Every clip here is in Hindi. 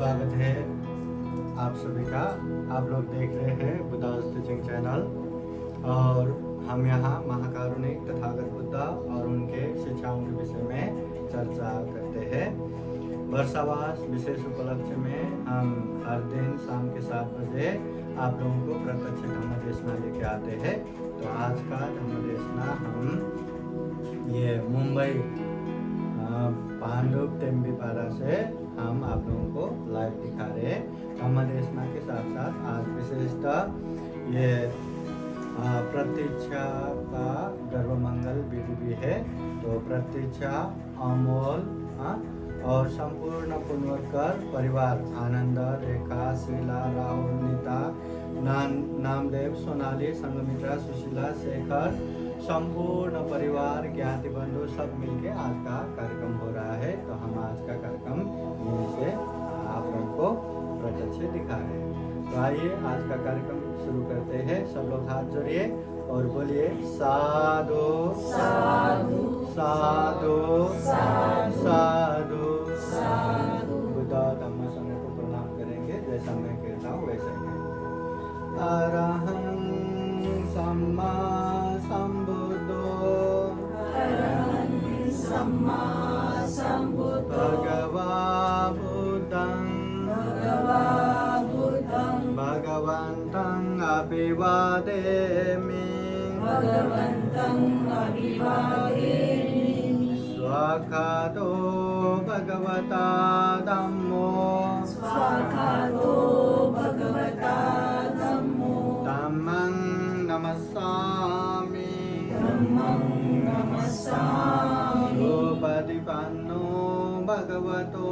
स्वागत है आप सभी का। आप लोग देख रहे हैं बुद्धास टीचिंग चैनल और हम यहाँ महाकारुणिक तथागत बुद्धा और उनके शिक्षाओं के विषय में चर्चा करते हैं। वर्षावास विशेष उपलक्ष्य में हम हर दिन शाम के 7 बजे आप लोगों को प्रत्यक्ष धम्मदेशना लेके आते हैं। तो आज का धम्मदेशना हम ये मुंबई पांडुप तेम्बीपारा से हम आप लोगों को लाइव दिखा रहे हैं। धम्मदेशना के साथ साथ आज विशेषतः ये प्रतीक्षा का गर्भमंगल विधि भी है। तो प्रतीक्षा, अमोल और संपूर्ण पुनवर्कर परिवार, आनंद, रेखा, शीला, राहुल, नीता, नामदेव, सोनाली, संगमित्रा, सुशीला, शेखर, संपूर्ण परिवार, ज्ञाति बंधु सब मिलके आज का कार्यक्रम हो रहा है। तो हम आज का कार्यक्रम यहीं से आप लोगों को प्रत्यक्ष दिखा रहे हैं। तो आइए आज का कार्यक्रम शुरू करते हैं। सब लोग हाथ जोड़िए और बोलिए साधु साधु साधु साधु साधु। बुद्ध धम्म संघ को प्रणाम करेंगे, जैसा मैं कहता हूँ वैसा ही। अरहं सम्मा सम्बुद्धो अरहं सम्मा सम्बुद्धो भगवा बुद्धं भगवन्तं अभिवादेमि स्वाखातो भगवता धम्मो धम्मं नमस्सामि सुपटिपन्नो भगवतो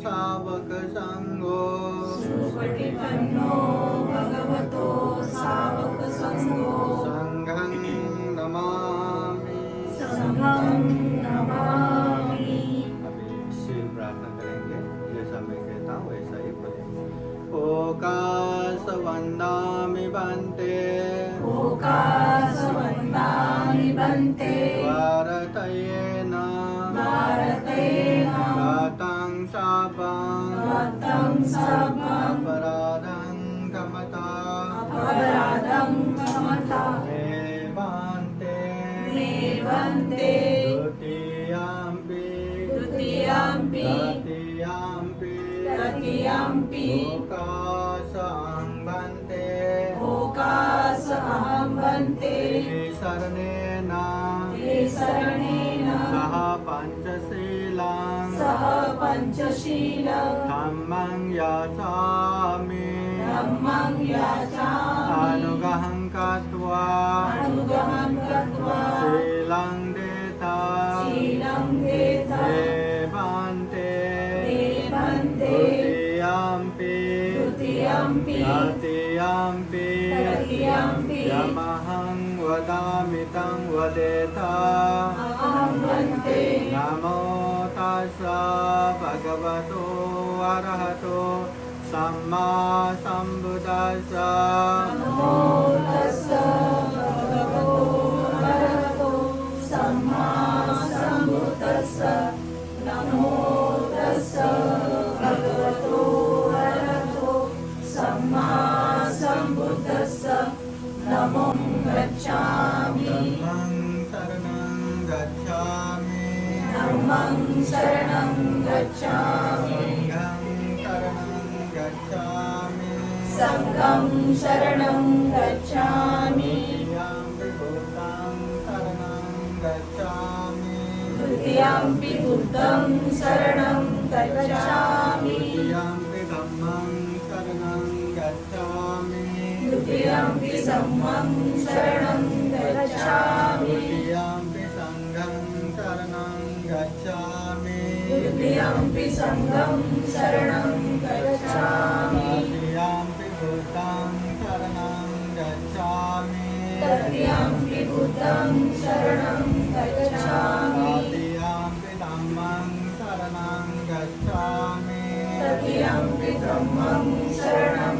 सावक संघो संघं नमामि। अभी शील प्रार्थना करेंगे, जैसा मैं कहता हूँ वैसा ही बोलेंगे। ओकाश वन्दामि बन्ते भारतेन गतं शापं अपराधं क्षमता मे बन्ते तृतीयाम्पि ओकाशं बन्ते शरणेन सह पंचशीलं धम्मं याचामि अनुग्रहं कृत्वा शीलं देता तृतीयाम्पि यमहं वदामि तं वदेता। नमो तस्सा भगवतो अरहतो सम्मा सम्बुद्धास्सा। नमो गच्छामि धम्मं शरणं गच्छामि संघं शरणं गच्छामि द्वितीयम्पि बुद्धं शरणं गच्छामि द्वितीयम्पि धम्मं शरणं गच्छामि द्वितीयम्पि संघं शरणं गच्छामि तृतीयम्पि बुद्धं शरणं गच्छामि तृतीयम्पि धम्मं शरणं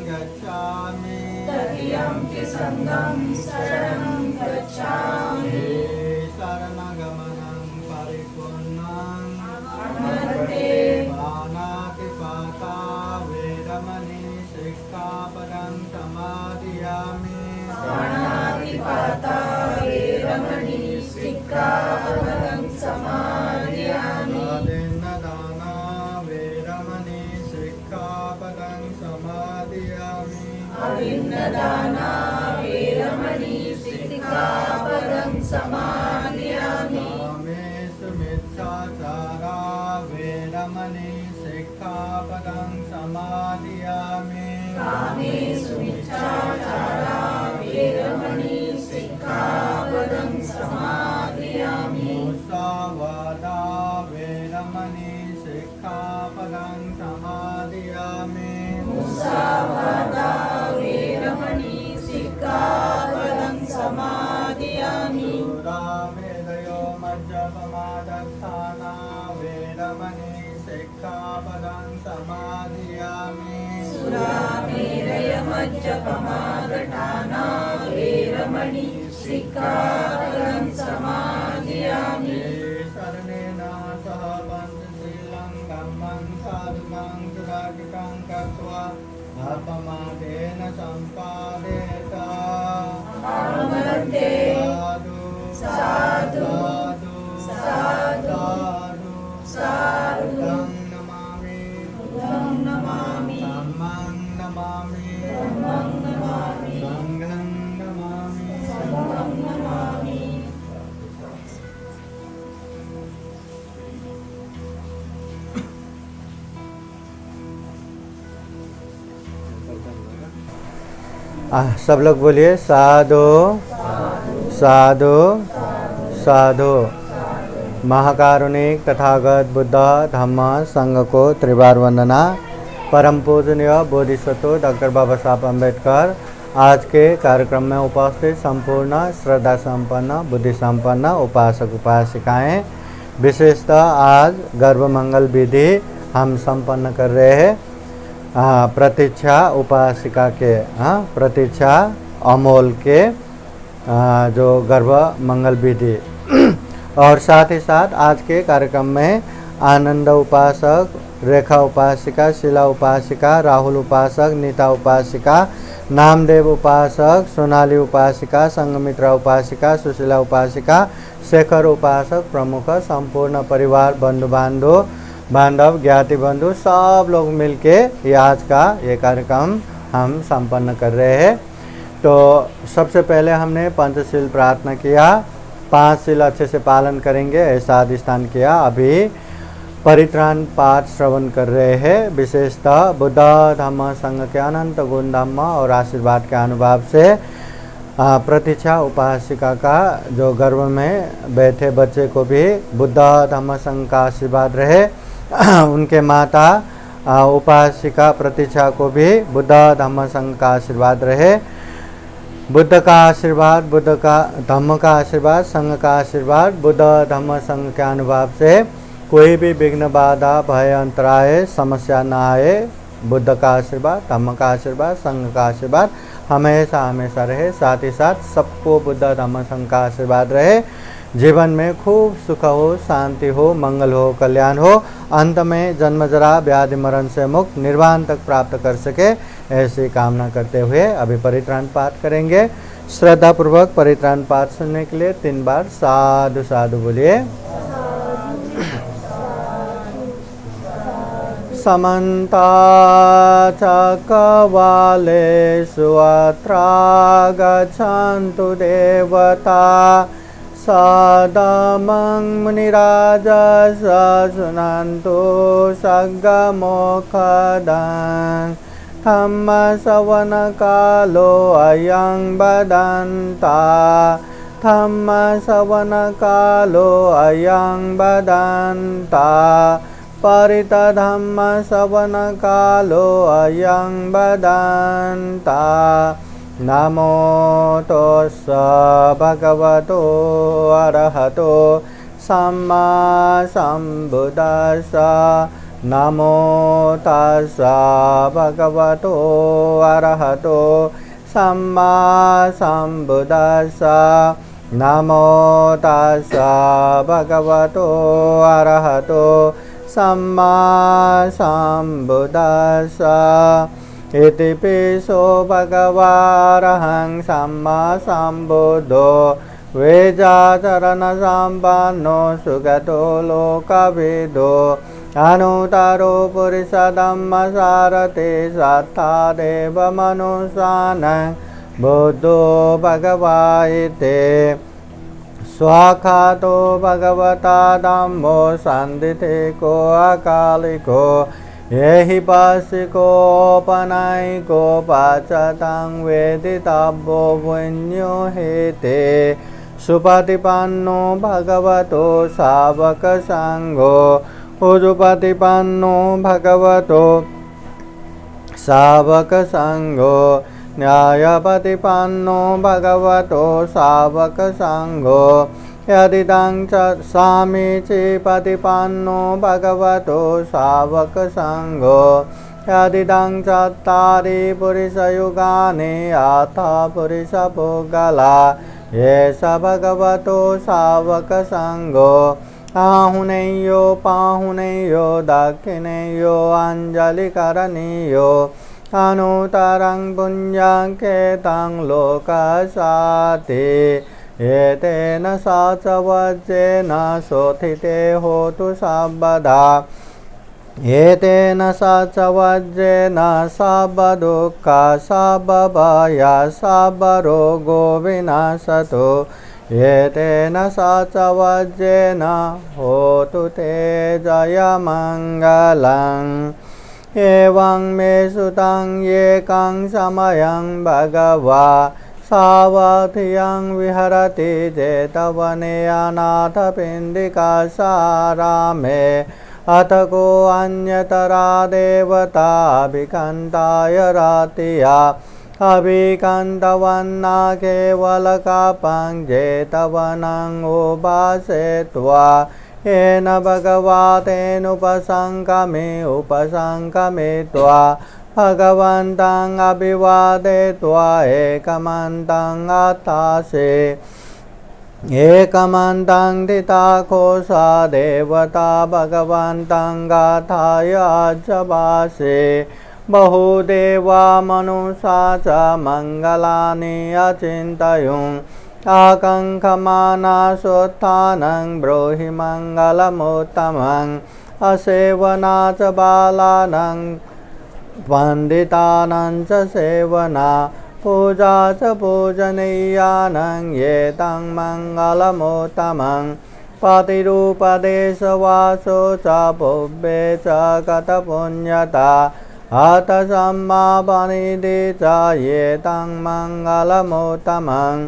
गच्छामि तृतीयम्पि संघं शरणं गच्छामि शरणगमनं परिपूर्ण सिक्खापदं समादयामि आदिन्नदाना वेरमणि सिक्खापदं समादयामि अभिन्नदाना वेरमणि सिक्खापदं समादयामि कामेषु मिथ्याचारा वेरमणि सिक्खापदं समादयामि कामेषु मिथ्याचारा वेरमणि सिक्खापदं समादयामि मुसावादा वेरमणि सिक्खापदं समादयामि मुसावादा वेरमणि सिक्खापदं समादयामि सुरामेधयो मज्जपमादत्थाना वेरमणि सिक्खापदं समादयामि सुरामेरयमज्जपमादठाना वेरमणि सिक्खापदं समादयामि शरणेन सह पञ्चशीलं धम्मं साधुकं सुराजितं कृत्वा अपमादेन सम्पादेत आमन्ते साधु साधु साधु तं नमामि तं नमामि धम्मं नमामि धम्मं नमामि संघं नमामि संघं नमामि सब लोग बोलिए साधु साधु साधु। महाकारुणिक तथागत बुद्ध धम्म संघ को त्रिवार वंदना। परम पूजनीय बोधिसत्व डॉक्टर बाबा साहब अम्बेडकर आज के कार्यक्रम में उपस्थित संपूर्ण श्रद्धा संपन्न बुद्धि संपन्न उपासक उपासिकाएं, विशेषतः आज गर्भ मंगल विधि हम संपन्न कर रहे हैं प्रतीक्षा उपासिका के प्रतीक्षा अमोल के जो गर्भ मंगल विधि और साथ ही साथ आज के कार्यक्रम में आनंद उपासक, रेखा उपासिका, शीला उपासिका, राहुल उपासक, नीता उपासिका, नामदेव उपासक, सोनाली उपासिका, संगमित्रा उपासिका, सुशीला उपासिका, शेखर उपासक प्रमुख संपूर्ण परिवार बांधव ज्ञाति बंधु सब लोग मिलके ये आज का ये कार्यक्रम हम संपन्न कर रहे हैं। तो सबसे पहले हमने पंचशील प्रार्थना किया, 5 शील अच्छे से पालन करेंगे ऐसा अधिष्ठान किया। अभी परित्राण पाठ श्रवण कर रहे हैं। विशेषतः बुद्ध धम्म संघ के अनंत गुण धम्म और आशीर्वाद के अनुभव से प्रतीक्षा उपासिका का जो गर्भ में बैठे बच्चे को भी बुद्ध धम्म संघ का आशीर्वाद रहे, उनके माता उपासिका प्रतीक्षा को भी बुद्ध धम्म संघ का आशीर्वाद रहे। बुद्ध का आशीर्वाद, बुद्ध का धम्म का आशीर्वाद, संघ का आशीर्वाद, बुद्ध धम्म संघ के अनुभव से कोई भी विघ्न बाधा भय अंतराय समस्या न आए। बुद्ध का आशीर्वाद, धम्म का आशीर्वाद, संघ का आशीर्वाद हमेशा हमेशा रहे। साथ ही साथ सबको बुद्ध धम्म संघ का आशीर्वाद रहे। जीवन में खूब सुख हो, शांति हो, मंगल हो, कल्याण हो, अंत में जन्म जरा व्याधि मरण से मुक्त निर्वाण तक प्राप्त कर सके, ऐसी कामना करते हुए अभी परित्राण पाठ करेंगे। श्रद्धा पूर्वक परित्राण पाठ सुनने के लिए 3 बार साधु साधु बोलिए। समन्ता चक्रवालेषु अत्रा गच्छन्तु देवता सदमं मुनिराजः शृण्वन्तु सद्गमोक्षदं धम्मश्रवणकालो अयं वदन्ता धम्मश्रवणकालो अयं वदन्ता परितधम्मश्रवणकालो अयं वदन्ता नमो तस्स भगवतो अरहतो सम्मा सम्बुद्दस्स नमो तस्स भगवतो अरहतो सम्मा सम्बुद्दस्स नमो तस्स भगवतो अरहतो सम्मा सम्बुद्दस्स इति पिसो भगवारहं सम्मा सम्बुद्धो वेजाचरणसम्पन्नो सुगतो लोकविदो अनुतरो पुरुषधम्मसारथे सत्तादेवमनुष्यानं बुद्धो भगवा इति स्वाखातो भगवता धम्मो सन्दिथिको अकालिको येहि पासिकोपनयिको पाचतं वेदितव्यो पुण्यो हेते सुपतिपन्नो भगवतो सावकसङ्घो उजुपतिपन्नो भगवतो सावकसङ्घो न्यायपतिपन्नो भगवतो सावकसङ्घो यदिदं च समीचीपतिपन्नो भगवतो सावकसङ्घो यदिदं चत्तारि पुरुषयुगानि अथ पुरुषपुगला ये स भगवतो सावकसङ्घो आहुनेयो पाहुनेयो दक्षिणेयो अञ्जलिकरणीयो अनुतरं पुण्यं केतं लोकसाति एतेन सचवज्जेन शोथिते होतु सर्वदा एतेन सचवज्जेन सर्वदुःख सर्वभय सर्वरोगो विनाशतु एतेन सचवज्जेन होतु ते जयमङ्गलम् एवं मे सुतं एकं समयं भगवा सावधियं विहरति जेतवने अनाथपिण्डिकासारामे अथ को अन्यतरा देवता अभिकन्ताय रातिया अभिकन्तवन्ना केवलकापं जेतवनं उपासेत्वा येन भगवतेनुपसङ्कमित्वा भगवन्तं अभिवादयित्वा एकमन्तं अथासे एकमन्तं दिताकोशा देवता भगवन्तं गाथाय जवासे बहुदेवा मनुषा च मङ्गलानि अचिन्तयुम् आकङ्क्षमानासोत्थानं ब्रूहि मङ्गलमुत्तमम् असेवना च बालानां पण्डितानां च सेवना पूजा च पूजनीयानां एतं मङ्गलमुत्तमं पतिरूपदेशवासो च पुब्बे च गतपुण्यता अथ सम्मापनिधि च एतं मङ्गलमुत्तमं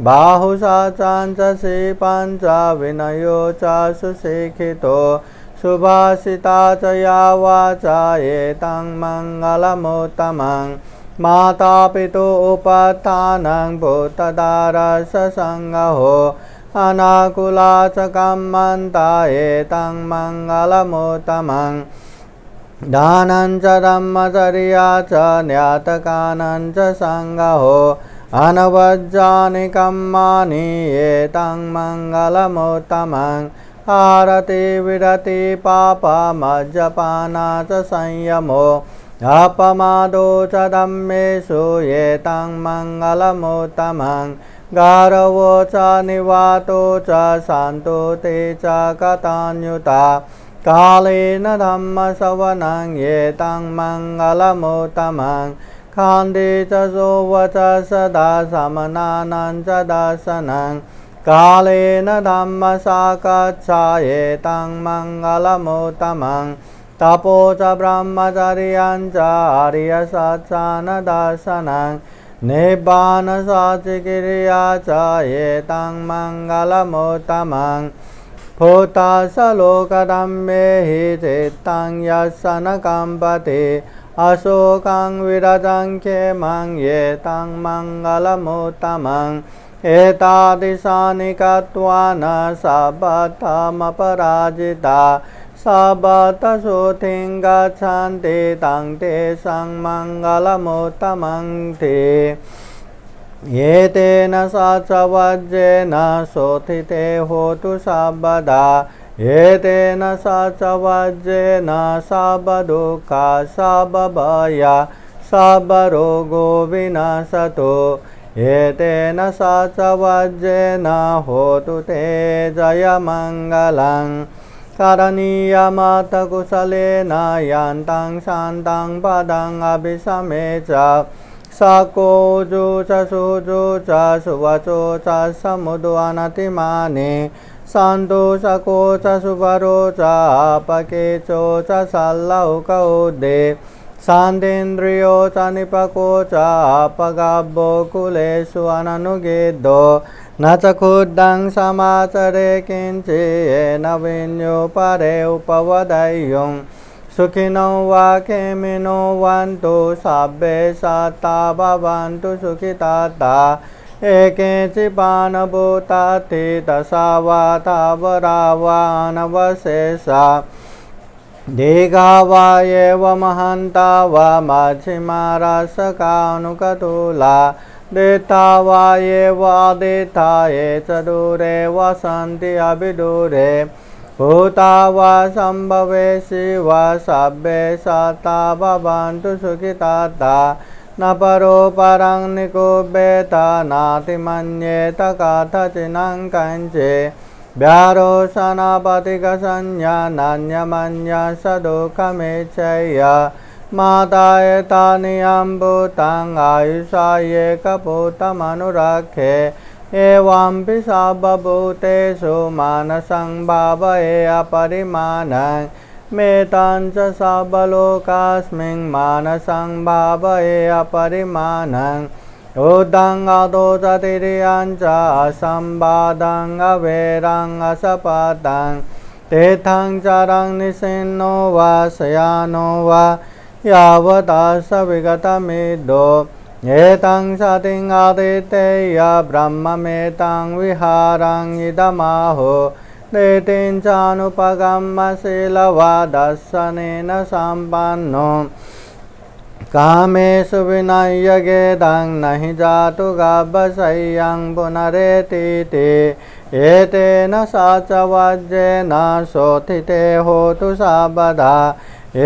बाहुशाचं च शिपं च विनयो च सुशिक्षितो सुभाषिता च या वाचा एतं मङ्गलमुत्तमं मातापितु उपत्थानं भूतदारससङ्गहो अनाकुला च कम्मन्ता एतं मङ्गलमुत्तमं दानं च धम्मचर्या च न्यातकानं च सङ्गहो अनवज्जानि कम्मानि एतं मङ्गलमुत्तमं आरति विरति पापमज्जपाना च संयमो अपमादो च धम्मेषु एतं मङ्गलमुत्तमं गारवो च निवातो च शान्तोते च कथान्युता कालेन धम्मश्रवणं एतं मङ्गलमुत्तमं खान्दे च सोवच सदा समनानं च दर्शनं कालेन धम्मसाकच्छा एतं मङ्गलमुत्तमं तपो च ब्रह्मचर्यं च आर्यसत्सानदर्शनं निब्बानसाचिक्रिया च एतं मङ्गलमुत्तमं भूतासलोकधम्मे हि चित्तं यस्य न कम्पते अशोकं विरजं क्षेमं एतं मङ्गलमुत्तमं एतादृशानि कृत्वा न सर्वथमपराजिता सर्वतशोथिं गच्छन्ति तं तेषां मङ्गलमुत्तमं ते एतेन सचवज्जेन शोथिते होतु सर्वदा एतेन सचवज्जेन सर्वदुःखा सर्वभया सर्वरोगो विनाशतो एतेन सा च वज्रेन होतु ते जयमङ्गलं करणीयमथ कुशलेन यन्तं शान्तं पदं अभिसमे च सकोजु च सुजु च सुवचो च समुद्वनतिमानि सन्तोषको च सुवरो च अपकेचो च सल्लौकौदे शान्तेन्द्रियो च निपको च अपगब्बो कुलेषु अननुगेदो न च खुद्धं समाचरे किञ्चेन विन्यो परे उपवदय्युं सुखिनो वा खेमिनो वन्तु सब्बे सत्ता भवन्तु सुखिताता एकेचिपानभूताति दशावातावरावानवशेषा दीघा वा एव महन्ता वा मध्यमा रसकानुकतुला देता वा एव आदिता ये च दूरे वसन्ति अभिदूरे भूता वा सम्भवेशि वा सब्बे सत्ता भवन्तु सुखिताता न परो परं निकुब्येत नातिमन्येत कथचिनं कञ्चे व्यारोसनपतिकसंज्ञा नान्यमन्य स दुःखमेच्छय माता एतानि अम्बुतं आयुषा एकपूतमनुरक्षे एवंपि सर्वभूतेषु मानसं भावये अपरिमाणं मेतं च सर्वलोकास्मिन् मानसं भावये अपरिमाणं उदं अधो च तिर्यं च असंवादं अवैरं असपदं तीर्थं चरं निशिन्नो वा शयानो वा यावता स विगतमिदो एतं सतिं आदित्यय ब्रह्ममेतं विहारं इदमाहो दैतिं चानुपगम्यशीलवादर्शनेन सम्पन्नो कामेषु विनय्यगेदं न हि जातु गभ्यशय्यं पुनरेतीति एतेन सा च वज्रेन शोथिते होतु सर्वदा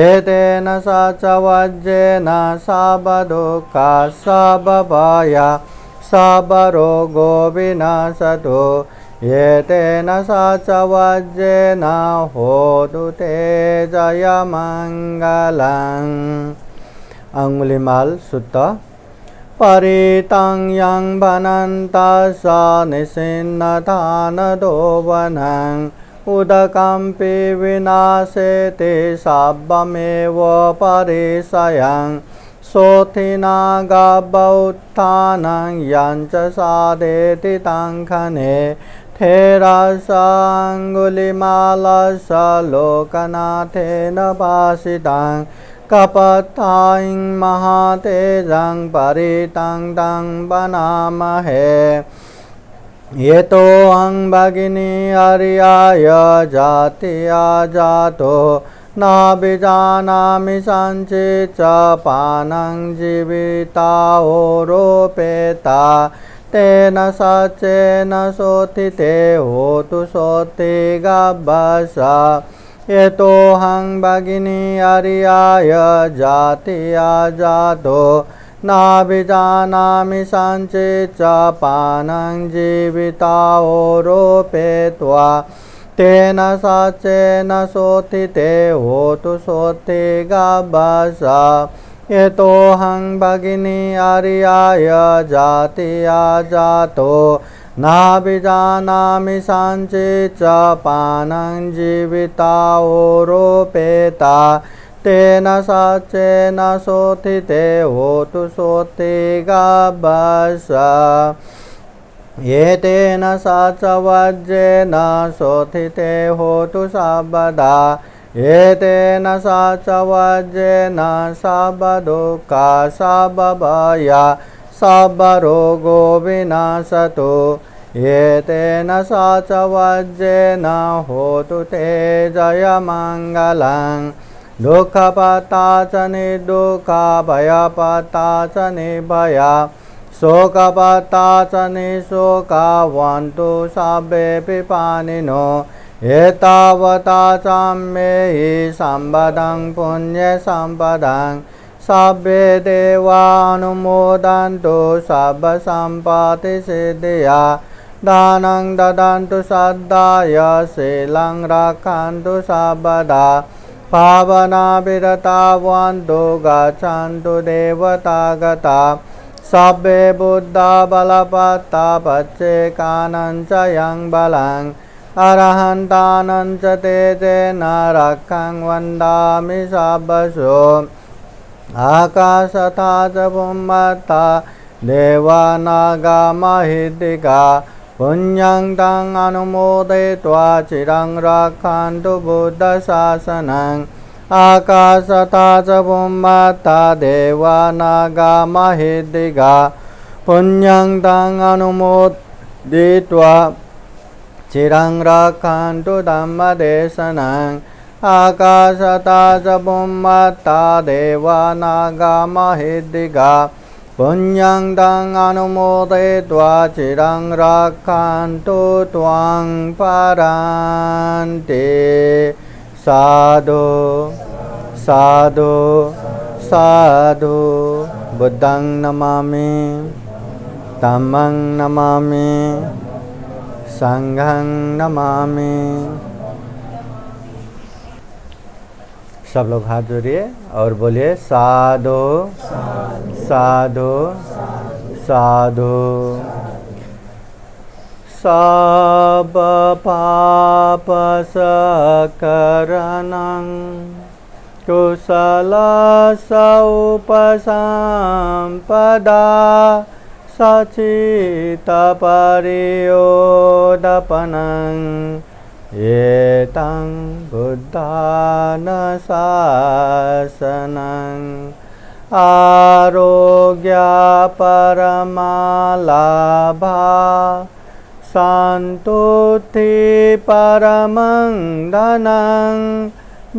एतेन सा च वज्रेन सर्वदुःखा सर्वभय सर्वरोगो विनाशतु एतेन सा च वज्रेन होतु ते जयमङ्गलम्। अंगुलिमाल सुत्त परितं यं भनन्तः स निशिन्नधानदो वनं उदकम्पि विनाशेति सर्वमेव परिशयं शोथिना गभ्युत्थानं यं च साधेति तं खने थेरसाङ्गुलिमालस्य लोकनाथेन भाषितं कपत्थां महातेजं परितं तं वनामहे यतोऽहं भगिनी अर्याय जात्या जातो नाभिजानामि सञ्चित् च पानं जीविताओरोपेता तेन सचेन शोथिते होतु शोथिगभ्यसा यतोऽहं भगिनी अर्याय जात्या जातो नाभिजानामि सञ्चित् च पानं जीविताओरोपेत्वा तेन सचेन शोथिते होतु शोथिगभ्यसा यतोऽहं भगिनी अर्याय जात्या जातो नाभिजानामि सञ्चित् च पानं जीविताओरोपेता तेन सचेन शोथिते होतु शोथिगभ्यसा एतेन सा च वज्रेन शोथिते होतु सर्वदा एतेन सा च वज्रेन सर्वदुःखा सर्वभय सर्वरोगो विनाशतु एतेन सा च वज्रेन होतु ते जयमङ्गलं दुःखपता च निर्दुःखा भयपता च निर्भया शोकपता च निःशोका वन्तु सर्वेऽपि पाणिनो एतावता च मे हि सम्पदं पुण्यसम्पदं सभ्ये देवानुमोदन्तु सब्ब सम्पत्ति सिद्धिया दानं ददन्तु श्रद्धाय शीलं रक्षन्तु सर्वदा पावना विरता भवन्तु गच्छन्तु देवतागता सभ्ये बुद्धा बलवत्ता पच्चेकानं च यं बलं अरहन्तानं च तेजेन रक्षं वन्दामि सर्वशो आकाशथा च भूमत्था देवानागमहिद्दिका पुण्यं तं अनुमोदयित्वा चिरं रक्षन्तु बुद्धशासनम् आकाशथा च भूमत्था देवानागमहिद्दिका पुण्यं तं अनुमोदयित्वा चिरं रक्षन्तु धम्मदेशनम् आकाशथा च भूमत्था देवानागमहिद्दिका पुण्यं तं अनुमोदयित्वा चिरं रक्षन्तु त्वं परान्ते साधु साधु साधु बुद्धं नमामि धम्मं नमामि संघं नमामि। सब लोग हाथ जोड़िए और बोलिए साधु साधु साधु। सब पाप सकरणं कुशल उपसंपदा सचित परियोदपनं एतं बुद्धानुशासनं आरोग्य परमालाभा सन्तुष्टि परमं धनं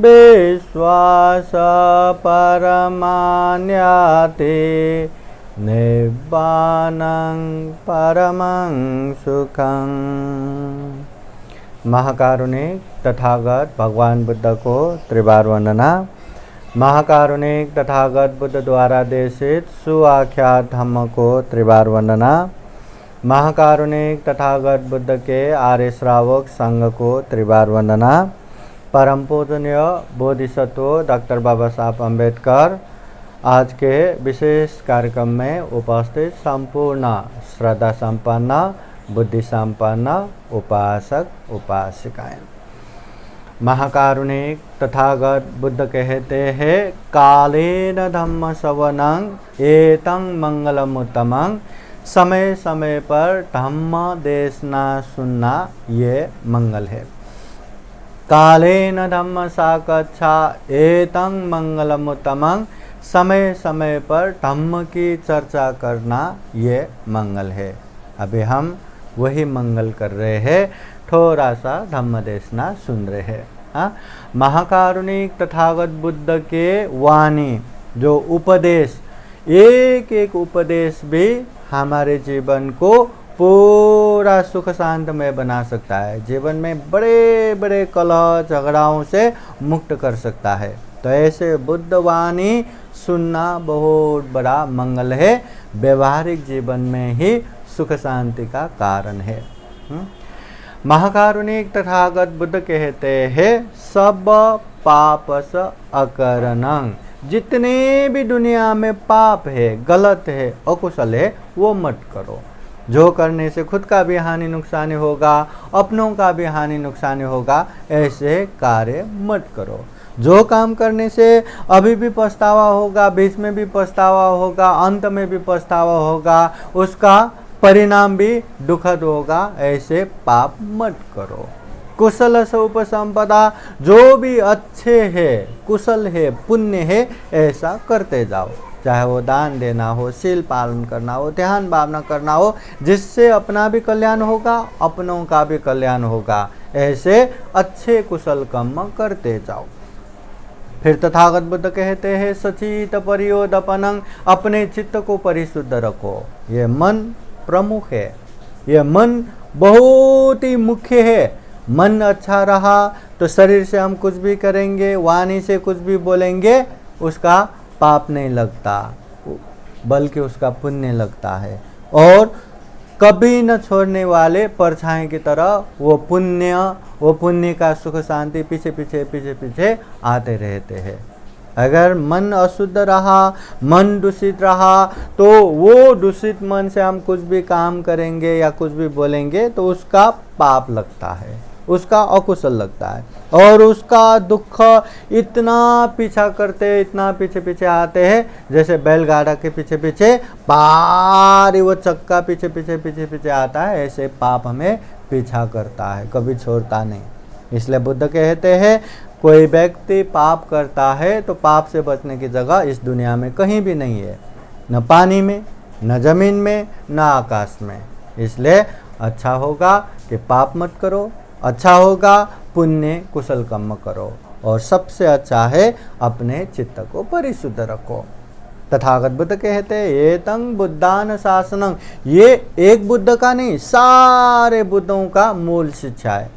विश्वास परमान्यते निब्बानं परमं सुखं। महाकारुणिक तथागत भगवान बुद्ध को त्रिवार वंदना। महाकारुणिक तथागत बुद्ध द्वारा देशित सुआख्यात धम्म को त्रिवार वंदना। महाकारुणिक तथागत बुद्ध के आर्य श्रावक संघ को त्रिवार वंदना। परम पूजनीय बोधिसत्व डॉक्टर बाबा साहब अम्बेडकर आज के विशेष कार्यक्रम में उपस्थित संपूर्ण श्रद्धा संपन्न बुद्धि संपन्न उपासक उपासिकाएं। महाकारुणिक तथागत बुद्ध कहते हैं कालेन धम्म श्रवणं एतं मंगलमुत्तमं। समय समय पर धम्म देशना सुनना ये मंगल है। कालेन धम्म साकच्छा एतं मंगलमुत्तमं। समय समय पर धम्म की चर्चा करना ये मंगल है। अभी हम वही मंगल कर रहे हैं, थोड़ा सा धम्म देशना सुन रहे हैं। महाकारुणिक तथागत बुद्ध के वाणी जो उपदेश, एक एक उपदेश भी हमारे जीवन को पूरा सुख शांत में बना सकता है, जीवन में बड़े बड़े कलह झगड़ाओं से मुक्त कर सकता है। तो ऐसे बुद्ध वाणी सुनना बहुत बड़ा मंगल है, व्यवहारिक जीवन में ही सुख शांति का कारण है। महाकारुणिक तथागत बुद्ध कहते हैं सब पापस अकरणं। जितने भी दुनिया में पाप है, गलत है, अकुशल है, वो मत करो। जो करने से खुद का भी हानि नुकसान होगा, अपनों का भी हानि नुकसान होगा, ऐसे कार्य मत करो। जो काम करने से अभी भी पछतावा होगा, बीच में भी पछतावा होगा, अंत में भी पछतावा होगा, उसका परिणाम भी दुखद होगा, ऐसे पाप मत करो। कुशल से उपसंपदा, जो भी अच्छे है, कुशल है, पुण्य है, ऐसा करते जाओ। चाहे वो दान देना हो, शील पालन करना हो, ध्यान भावना करना हो, जिससे अपना भी कल्याण होगा, अपनों का भी कल्याण होगा। ऐसे अच्छे कुशल कर्म करते जाओ। फिर तथागत बुद्ध कहते हैं सचित परियोदपनं, अपने चित्त को परिशुद्ध रखो। ये मन प्रमुख है, ये मन बहुत ही मुख्य है। मन अच्छा रहा तो शरीर से हम कुछ भी करेंगे, वाणी से कुछ भी बोलेंगे, उसका पाप नहीं लगता, बल्कि उसका पुण्य लगता है। और कभी न छोड़ने वाले परछाई की तरह वो पुण्य का सुख शांति पीछे पीछे आते रहते हैं। अगर मन अशुद्ध रहा, मन दूषित रहा, तो वो दूषित मन से हम कुछ भी काम करेंगे या कुछ भी बोलेंगे तो उसका पाप लगता है, उसका अकुशल लगता है। और उसका दुख इतना पीछा करते, इतना पीछे आते हैं, जैसे बैलगाड़ा के पीछे भारी वो चक्का पीछे आता है, ऐसे पाप हमें पीछा करता है, कभी छोड़ता नहीं। इसलिए बुद्ध कहते हैं कोई व्यक्ति पाप करता है तो पाप से बचने की जगह इस दुनिया में कहीं भी नहीं है, न पानी में, न जमीन में, न आकाश में। इसलिए अच्छा होगा कि पाप मत करो, अच्छा होगा पुण्य कुशल कर्म करो, और सबसे अच्छा है अपने चित्त को परिशुद्ध रखो। तथागत बुद्ध कहते हैं ये तंग बुद्धान शासनम, ये एक बुद्ध का नहीं, सारे बुद्धों का मूल शिक्षा है।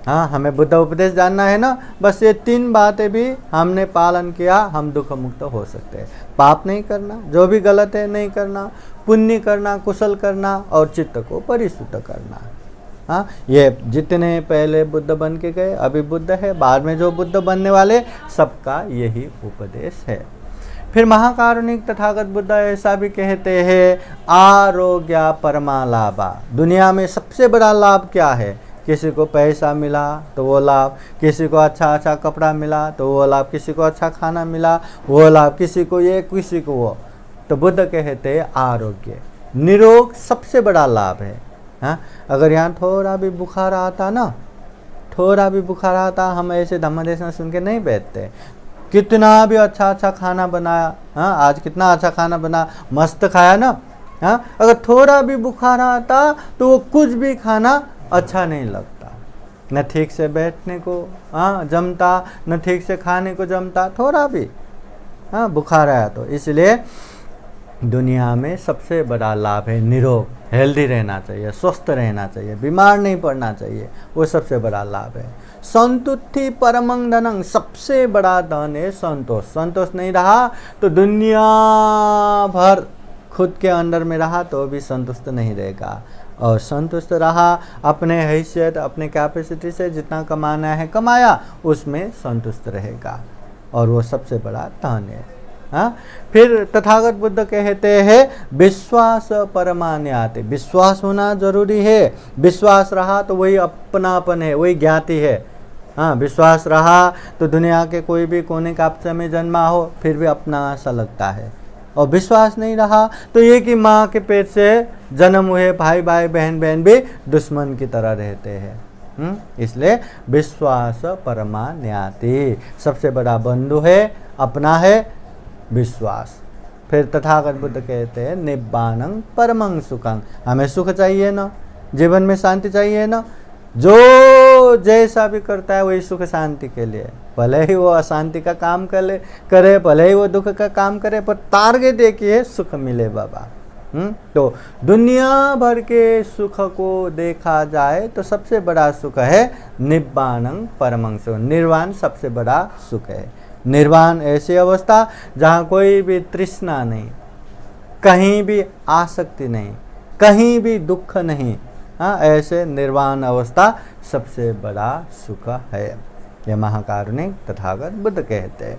हाँ, हमें बुद्ध उपदेश जानना है ना, बस ये 3 बातें भी हमने पालन किया, हम दुख मुक्त हो सकते हैं। पाप नहीं करना, जो भी गलत है नहीं करना, पुण्य करना, कुशल करना, और चित्त को परिशुद्ध करना। हाँ, ये जितने पहले बुद्ध बन के गए अभी बुद्ध है, बाद में जो बुद्ध बनने वाले सबका यही उपदेश है। फिर महाकारुणिक तथागत बुद्ध ऐसा भी कहते हैं आरोग्य परमा लाभा। दुनिया में सबसे बड़ा लाभ क्या है? किसी को पैसा मिला तो वो लाभ, किसी को अच्छा कपड़ा मिला तो वो लाभ, किसी को अच्छा खाना मिला वो लाभ, किसी को ये किसी को वो। तो बुद्ध कहते हैं आरोग्य, निरोग सबसे बड़ा लाभ है। हाँ, अगर यहाँ थोड़ा भी बुखार आता ना, थोड़ा भी बुखार आता, हम ऐसे धम्मदेश में सुन के नहीं बैठते। कितना भी अच्छा खाना बनाया, हाँ आज कितना अच्छा खाना बना, मस्त खाया ना, हाँ अगर थोड़ा भी बुखार आता तो वो कुछ भी खाना अच्छा नहीं लगता, न ठीक से बैठने को हाँ जमता, न ठीक से खाने को जमता, थोड़ा भी हाँ बुखार आया तो। इसलिए दुनिया में सबसे बड़ा लाभ है निरोग, हेल्दी रहना चाहिए, स्वस्थ रहना चाहिए, बीमार नहीं पड़ना चाहिए, वो सबसे बड़ा लाभ है। संतुष्टि परमं धनं, सबसे बड़ा धन है संतोष। संतोष नहीं रहा तो दुनिया भर खुद के अंदर में रहा तो भी संतुष्ट नहीं रहेगा, और संतुष्ट रहा अपने हैसियत अपने कैपेसिटी से, जितना कमाना है कमाया, उसमें संतुष्ट रहेगा, और वो सबसे बड़ा धन है। हाँ, फिर तथागत बुद्ध कहते हैं विश्वास परमान्याते, विश्वास होना जरूरी है। विश्वास रहा तो वही अपनापन है, वही ज्ञाति है। हाँ, विश्वास रहा तो दुनिया के कोई भी कोने काप्चे में जन्मा हो फिर भी अपना सा लगता है, और विश्वास नहीं रहा तो ये कि माँ के पेट से जन्म हुए भाई बहन भी दुश्मन की तरह रहते हैं। इसलिए विश्वास परमान्याति, सबसे बड़ा बंधु है, अपना है विश्वास। फिर तथागत बुद्ध कहते हैं निब्बानं परमं सुखं, हमें सुख चाहिए ना, जीवन में शांति चाहिए ना, जो जैसा भी करता है वही सुख शांति के लिए, भले ही वो अशांति का काम करे, भले ही वो दुख का काम करे, पर टारगेट एक ही है, सुख मिले बाबा। तो दुनिया भर के सुख को देखा जाए तो सबसे बड़ा सुख है निब्बानं परमं सुखं, निर्वाण सबसे बड़ा सुख है। निर्वाण ऐसी अवस्था जहाँ कोई भी तृष्णा नहीं, कहीं भी आसक्ति नहीं, कहीं भी दुख नहीं। हाँ, ऐसे निर्वाण अवस्था सबसे बड़ा सुख है, यह महाकारुणिक तथागत बुद्ध कहते हैं।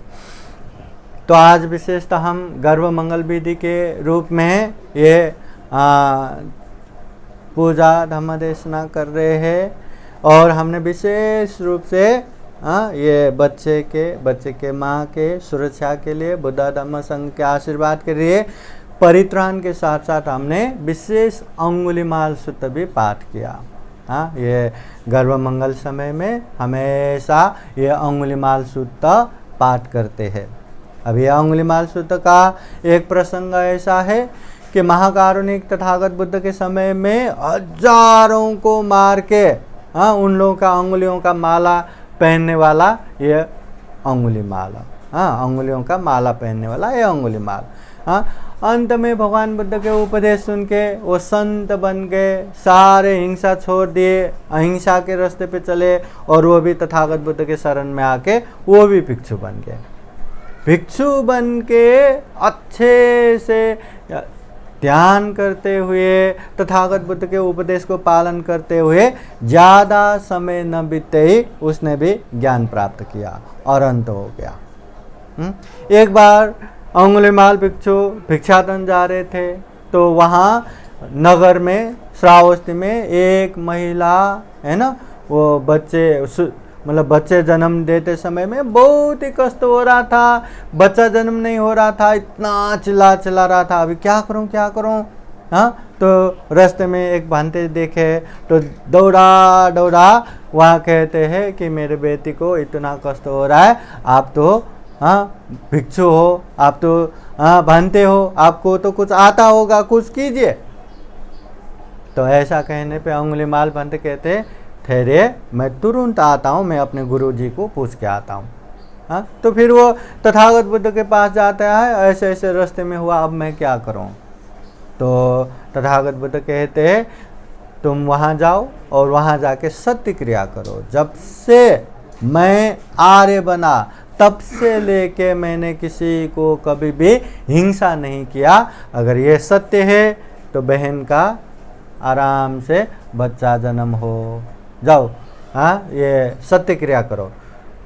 तो आज विशेषतः हम गर्भ मंगल विधि के रूप में ये पूजा धम्मदेशना कर रहे हैं, और हमने विशेष रूप से ये बच्चे के माँ के सुरक्षा के लिए बुद्ध धम्म संघ के आशीर्वाद के लिए परित्राण के साथ साथ हमने विशेष अंगुलीमाल सूत्र भी पाठ किया। हाँ, ये गर्भ मंगल समय में हमेशा ये अंगुलीमाल सूत्र पाठ करते हैं। अब ये अंगुलीमाल सूत्र का एक प्रसंग ऐसा है कि महाकारुणिक तथागत बुद्ध के समय में हजारों को मार के उन लोगों का अंगुलियों का माला पहनने वाला ये अंगुलीमाल, अंगुलियों का माला पहनने वाला ये अंगुलीमाल। अंत में भगवान बुद्ध के उपदेश सुन के वो संत बन गए, सारे हिंसा छोड़ दिए, अहिंसा के रास्ते पे चले, और वो भी तथागत बुद्ध के शरण में आके वो भी भिक्षु बन गए। भिक्षु बन के अच्छे से ध्यान करते हुए तथागत बुद्ध के उपदेश को पालन करते हुए ज़्यादा समय न बीतते ही उसने भी ज्ञान प्राप्त किया और अंत हो गया। एक बार अंगुलीमाल भिक्षु भिक्षाटन जा रहे थे, तो वहाँ नगर में श्रावस्ती में एक महिला है ना, वो बच्चे जन्म देते समय में बहुत ही कष्ट हो रहा था, बच्चा जन्म नहीं हो रहा था, इतना चिल्ला रहा था, अभी क्या करूं। हाँ, तो रास्ते में एक भांते देखे तो दौड़ा वहाँ कहते हैं कि मेरे बेटी को इतना कष्ट हो रहा है, आप तो भिक्षु हो, आप तो भांते हो, आपको तो कुछ आता होगा, कुछ कीजिए। तो ऐसा कहने पे अंगुलीमाल भांते कहते ठहरे, मैं तुरंत आता हूँ, मैं अपने गुरु जी को पूछ के आता हूँ। हाँ, तो फिर वो तथागत बुद्ध के पास जाता है, ऐसे ऐसे रास्ते में हुआ, अब मैं क्या करूँ। तो तथागत बुद्ध कहते तुम वहाँ जाओ और वहाँ जाके सत्य क्रिया करो। जब से मैं आर्य बना तब से लेके मैंने किसी को कभी भी हिंसा नहीं किया। अगर ये सत्य है तो बहन का आराम से बच्चा जन्म हो, जाओ ये सत्य क्रिया करो।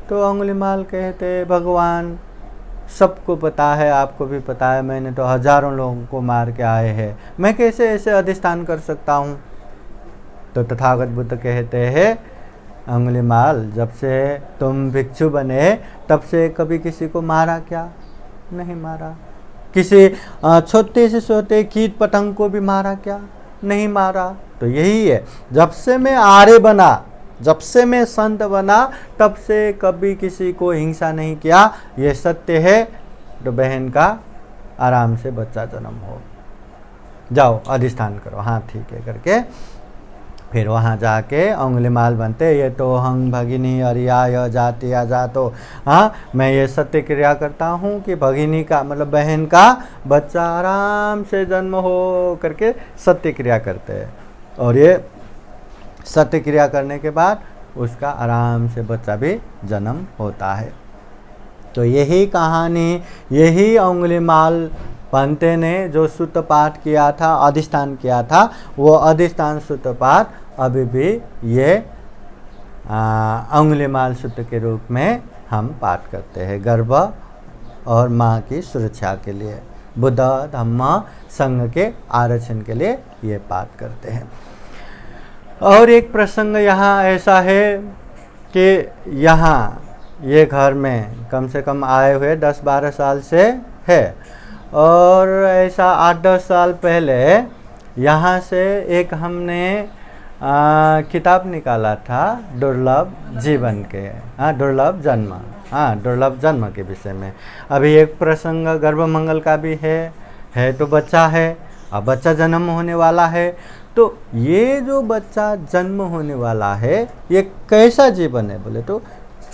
तो अंगुलीमाल कहते भगवान सबको पता है, आपको भी पता है, मैंने तो हजारों लोगों को मार के आए हैं, मैं कैसे ऐसे अधिष्ठान कर सकता हूँ। तो तथागत बुद्ध कहते हैं अंगुलीमाल, जब से तुम भिक्षु बने तब से कभी किसी को मारा क्या? नहीं मारा। किसी छोटे से छोटे कीट पतंग को भी मारा क्या? नहीं मारा। तो यही है, जब से मैं आर्य बना, जब से मैं संत बना, तब से कभी किसी को हिंसा नहीं किया। ये सत्य है। तो बहन का आराम से बच्चा जन्म हो, जाओ अधिष्ठान करो। हाँ ठीक है करके फिर वहाँ जाके अंगुलीमाल बनते, ये तो हंग भगिनी अरिया जाति या जातो। हाँ, मैं ये सत्य क्रिया करता हूँ कि भगिनी का मतलब बहन का बच्चा आराम से जन्म हो करके सत्य क्रिया करते हैं। और ये सत्य क्रिया करने के बाद उसका आराम से बच्चा भी जन्म होता है। तो यही कहानी, यही अंगुलीमाल पंते ने जो सूत्र पाठ किया था, अधिष्ठान किया था, वो अधिष्ठान सूत्र पाठ अभी भी ये अंगुलीमाल सूत्र के रूप में हम पाठ करते हैं, गर्भ और माँ की सुरक्षा के लिए, बुद्ध धम्म संघ के आरक्षण के लिए ये पाठ करते हैं। और एक प्रसंग यहाँ ऐसा है कि यहाँ ये घर में कम से कम आए हुए 10-12 साल से है, और ऐसा 8-10 साल पहले यहाँ से एक हमने किताब निकाला था दुर्लभ जीवन के, दुर्लभ जन्म, दुर्लभ जन्म के विषय में। अभी एक प्रसंग गर्भ मंगल का भी है तो बच्चा है, अब बच्चा जन्म होने वाला है। तो ये जो बच्चा जन्म होने वाला है ये कैसा जीवन है बोले तो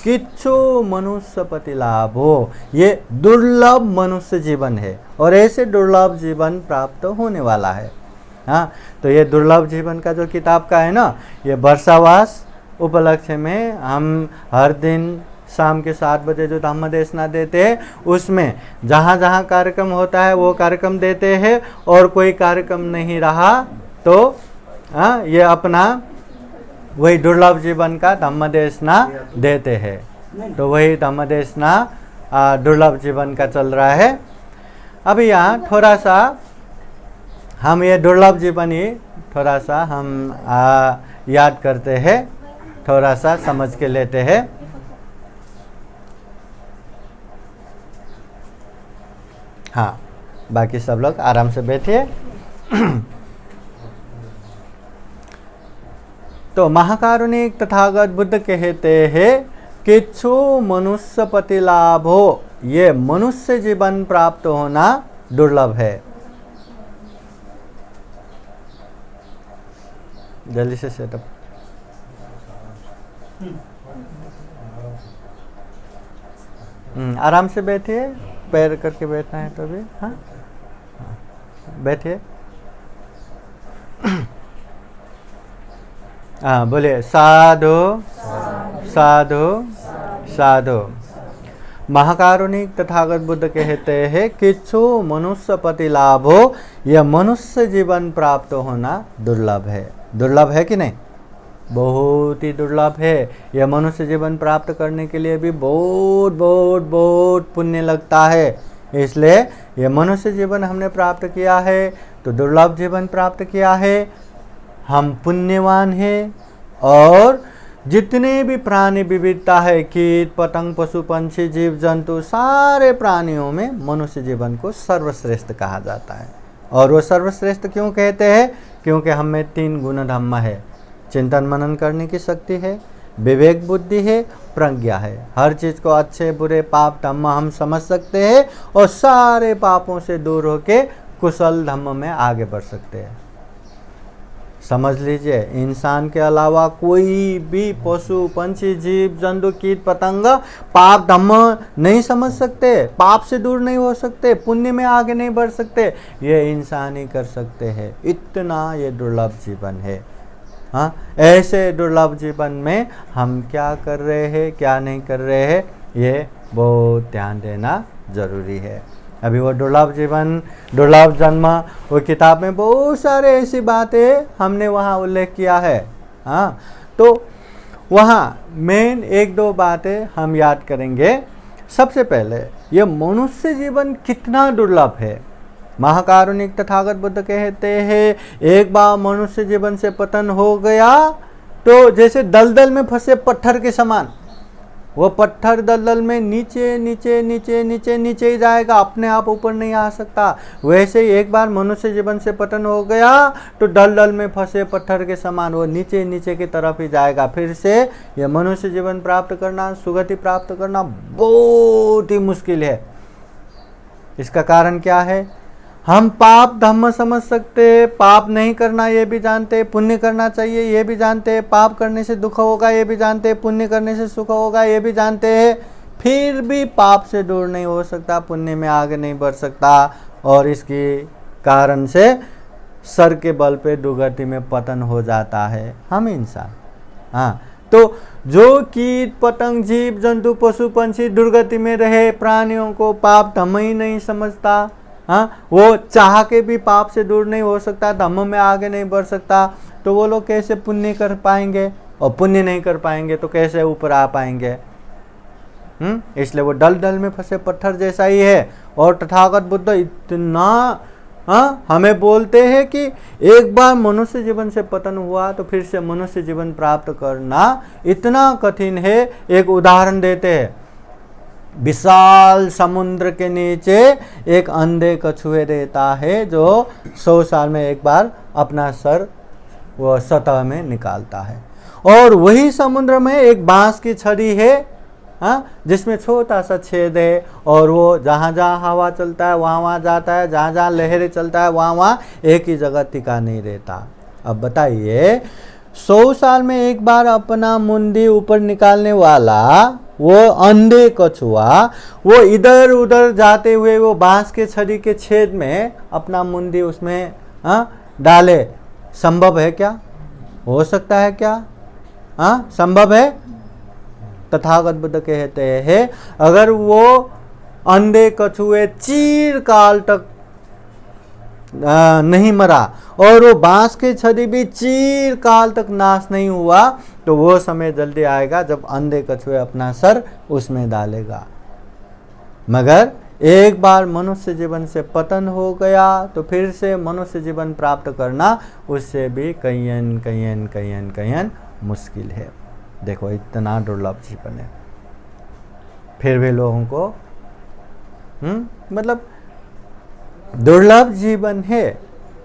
किच्छु मनुष्य पति लाभो, ये दुर्लभ मनुष्य जीवन है और ऐसे दुर्लभ जीवन प्राप्त होने वाला है। हाँ, तो ये दुर्लभ जीवन का जो किताब का है ना, ये वर्षावास उपलक्ष्य में हम हर दिन शाम के 7 बजे जो धम्म देशना देते हैं, उसमें जहाँ जहाँ कार्यक्रम होता है वो कार्यक्रम देते हैं, और कोई कार्यक्रम नहीं रहा तो ये अपना वही दुर्लभ जीवन का धम्म देशना देते हैं। तो वही धम्म देशना दुर्लभ जीवन का चल रहा है। अभी यहाँ थोड़ा सा हम ये दुर्लभ जीवन ही थोड़ा सा हम याद करते हैं, थोड़ा सा समझ के लेते हैं। हाँ, बाकी सब लोग आराम से बैठिए। तो महाकारुणिक तथागत बुद्ध कहते हैं किच्छु मनुष्य पति लाभो, ये मनुष्य जीवन प्राप्त होना दुर्लभ है। जल्दी से सेटअप। आराम से बैठिए, पैर करके बैठना है तो भी। हाँ, बैठिए। हाँ, बोलिए साधु साधु साधु। महाकारुणिक तथागत बुद्ध कहते हैं किच्छु मनुष्य पति लाभो, यह मनुष्य जीवन प्राप्त होना दुर्लभ है। दुर्लभ है कि नहीं? बहुत ही दुर्लभ है। यह मनुष्य जीवन प्राप्त करने के लिए भी बहुत बहुत बहुत पुण्य लगता है। इसलिए यह मनुष्य जीवन हमने प्राप्त किया है तो दुर्लभ जीवन प्राप्त किया है, हम पुण्यवान हैं। और जितने भी प्राणी विविधता है, कीट पतंग पशु पंछी जीव जंतु, सारे प्राणियों में मनुष्य जीवन को सर्वश्रेष्ठ कहा जाता है। और वो सर्वश्रेष्ठ क्यों कहते हैं? क्योंकि हम में 3 गुण धम्म है। चिंतन मनन करने की शक्ति है, विवेक बुद्धि है, प्रज्ञा है। हर चीज़ को अच्छे बुरे पाप धम्म हम समझ सकते हैं और सारे पापों से दूर होके कुशल धम्म में आगे बढ़ सकते हैं। समझ लीजिए, इंसान के अलावा कोई भी पशु पंछी जीव जंतु कीट पतंग पाप धम्म नहीं समझ सकते, पाप से दूर नहीं हो सकते, पुण्य में आगे नहीं बढ़ सकते। ये इंसान ही कर सकते हैं। इतना ये दुर्लभ जीवन है। हाँ, ऐसे दुर्लभ जीवन में हम क्या कर रहे हैं, क्या नहीं कर रहे हैं, ये बहुत ध्यान देना जरूरी है। अभी वो दुर्लभ जीवन, दुर्लभ जन्म, वो किताब में बहुत सारे ऐसी बातें हमने वहाँ उल्लेख किया है। हाँ, तो वहाँ मेन 1-2 बातें हम याद करेंगे। सबसे पहले ये मनुष्य जीवन कितना दुर्लभ है। महाकारुणिक तथागत बुद्ध कहते हैं एक बार मनुष्य जीवन से पतन हो गया तो जैसे दलदल में फंसे पत्थर के समान, वो पत्थर दलदल में नीचे नीचे नीचे नीचे नीचे ही जाएगा, अपने आप ऊपर नहीं आ सकता। वैसे ही एक बार मनुष्य जीवन से पतन हो गया तो दलदल में फंसे पत्थर के समान वो नीचे नीचे की तरफ ही जाएगा। फिर से ये मनुष्य जीवन प्राप्त करना, सुगति प्राप्त करना बहुत ही मुश्किल है। इसका कारण क्या है? हम पाप धम्म समझ सकते, पाप नहीं करना ये भी जानते, पुण्य करना चाहिए ये भी जानते, पाप करने से दुख होगा ये भी जानते, पुण्य करने से सुख होगा ये भी जानते हैं, फिर भी पाप से दूर नहीं हो सकता, पुण्य में आगे नहीं बढ़ सकता। और इसके कारण से सर के बल पे दुर्गति में पतन हो जाता है हम इंसान। हाँ, तो जो कीट पतंग जीव जंतु पशु पंछी दुर्गति में रहे प्राणियों को पाप धम्म ही नहीं समझता। हाँ, वो चाह के भी पाप से दूर नहीं हो सकता, धम्म में आगे नहीं बढ़ सकता, तो वो लोग कैसे पुण्य कर पाएंगे? और पुण्य नहीं कर पाएंगे तो कैसे ऊपर आ पाएंगे? इसलिए वो दलदल में फंसे पत्थर जैसा ही है। और तथागत बुद्ध इतना हमें बोलते हैं कि एक बार मनुष्य जीवन से पतन हुआ तो फिर से मनुष्य जीवन प्राप्त करना इतना कठिन है। एक उदाहरण देते हैं, विशाल समुद्र के नीचे एक अंधे कछुए रहता है जो 100 साल में एक बार अपना सर वो सतह में निकालता है। और वही समुद्र में एक बांस की छड़ी है, जिसमें छोटा सा छेद है, और वो जहाँ जहाँ हवा चलता है वहाँ वहाँ जाता है, जहाँ जहाँ लहरें चलता है वहाँ वहाँ एक ही जगह टिका नहीं रहता। अब बताइए, 100 साल में एक बार अपना मुंडी ऊपर निकालने वाला वो अंधे कछुआ वो इधर उधर जाते हुए वो बांस के छड़ी के छेद में अपना मुंडी उसमें डाले, संभव है क्या? हो सकता है क्या? संभव है? तथागत बुद्ध कहते हैं अगर वो अंधे कछुए चिरकाल तक नहीं मरा और वो बांस की छड़ी भी चिरकाल तक नाश नहीं हुआ तो वो समय जल्दी आएगा जब अंधे कछुए अपना सर उसमें डालेगा। मगर एक बार मनुष्य जीवन से पतन हो गया तो फिर से मनुष्य जीवन प्राप्त करना उससे भी कहीं मुश्किल है। देखो, इतना दुर्लभ जीवन है, फिर भी लोगों को मतलब दुर्लभ जीवन है।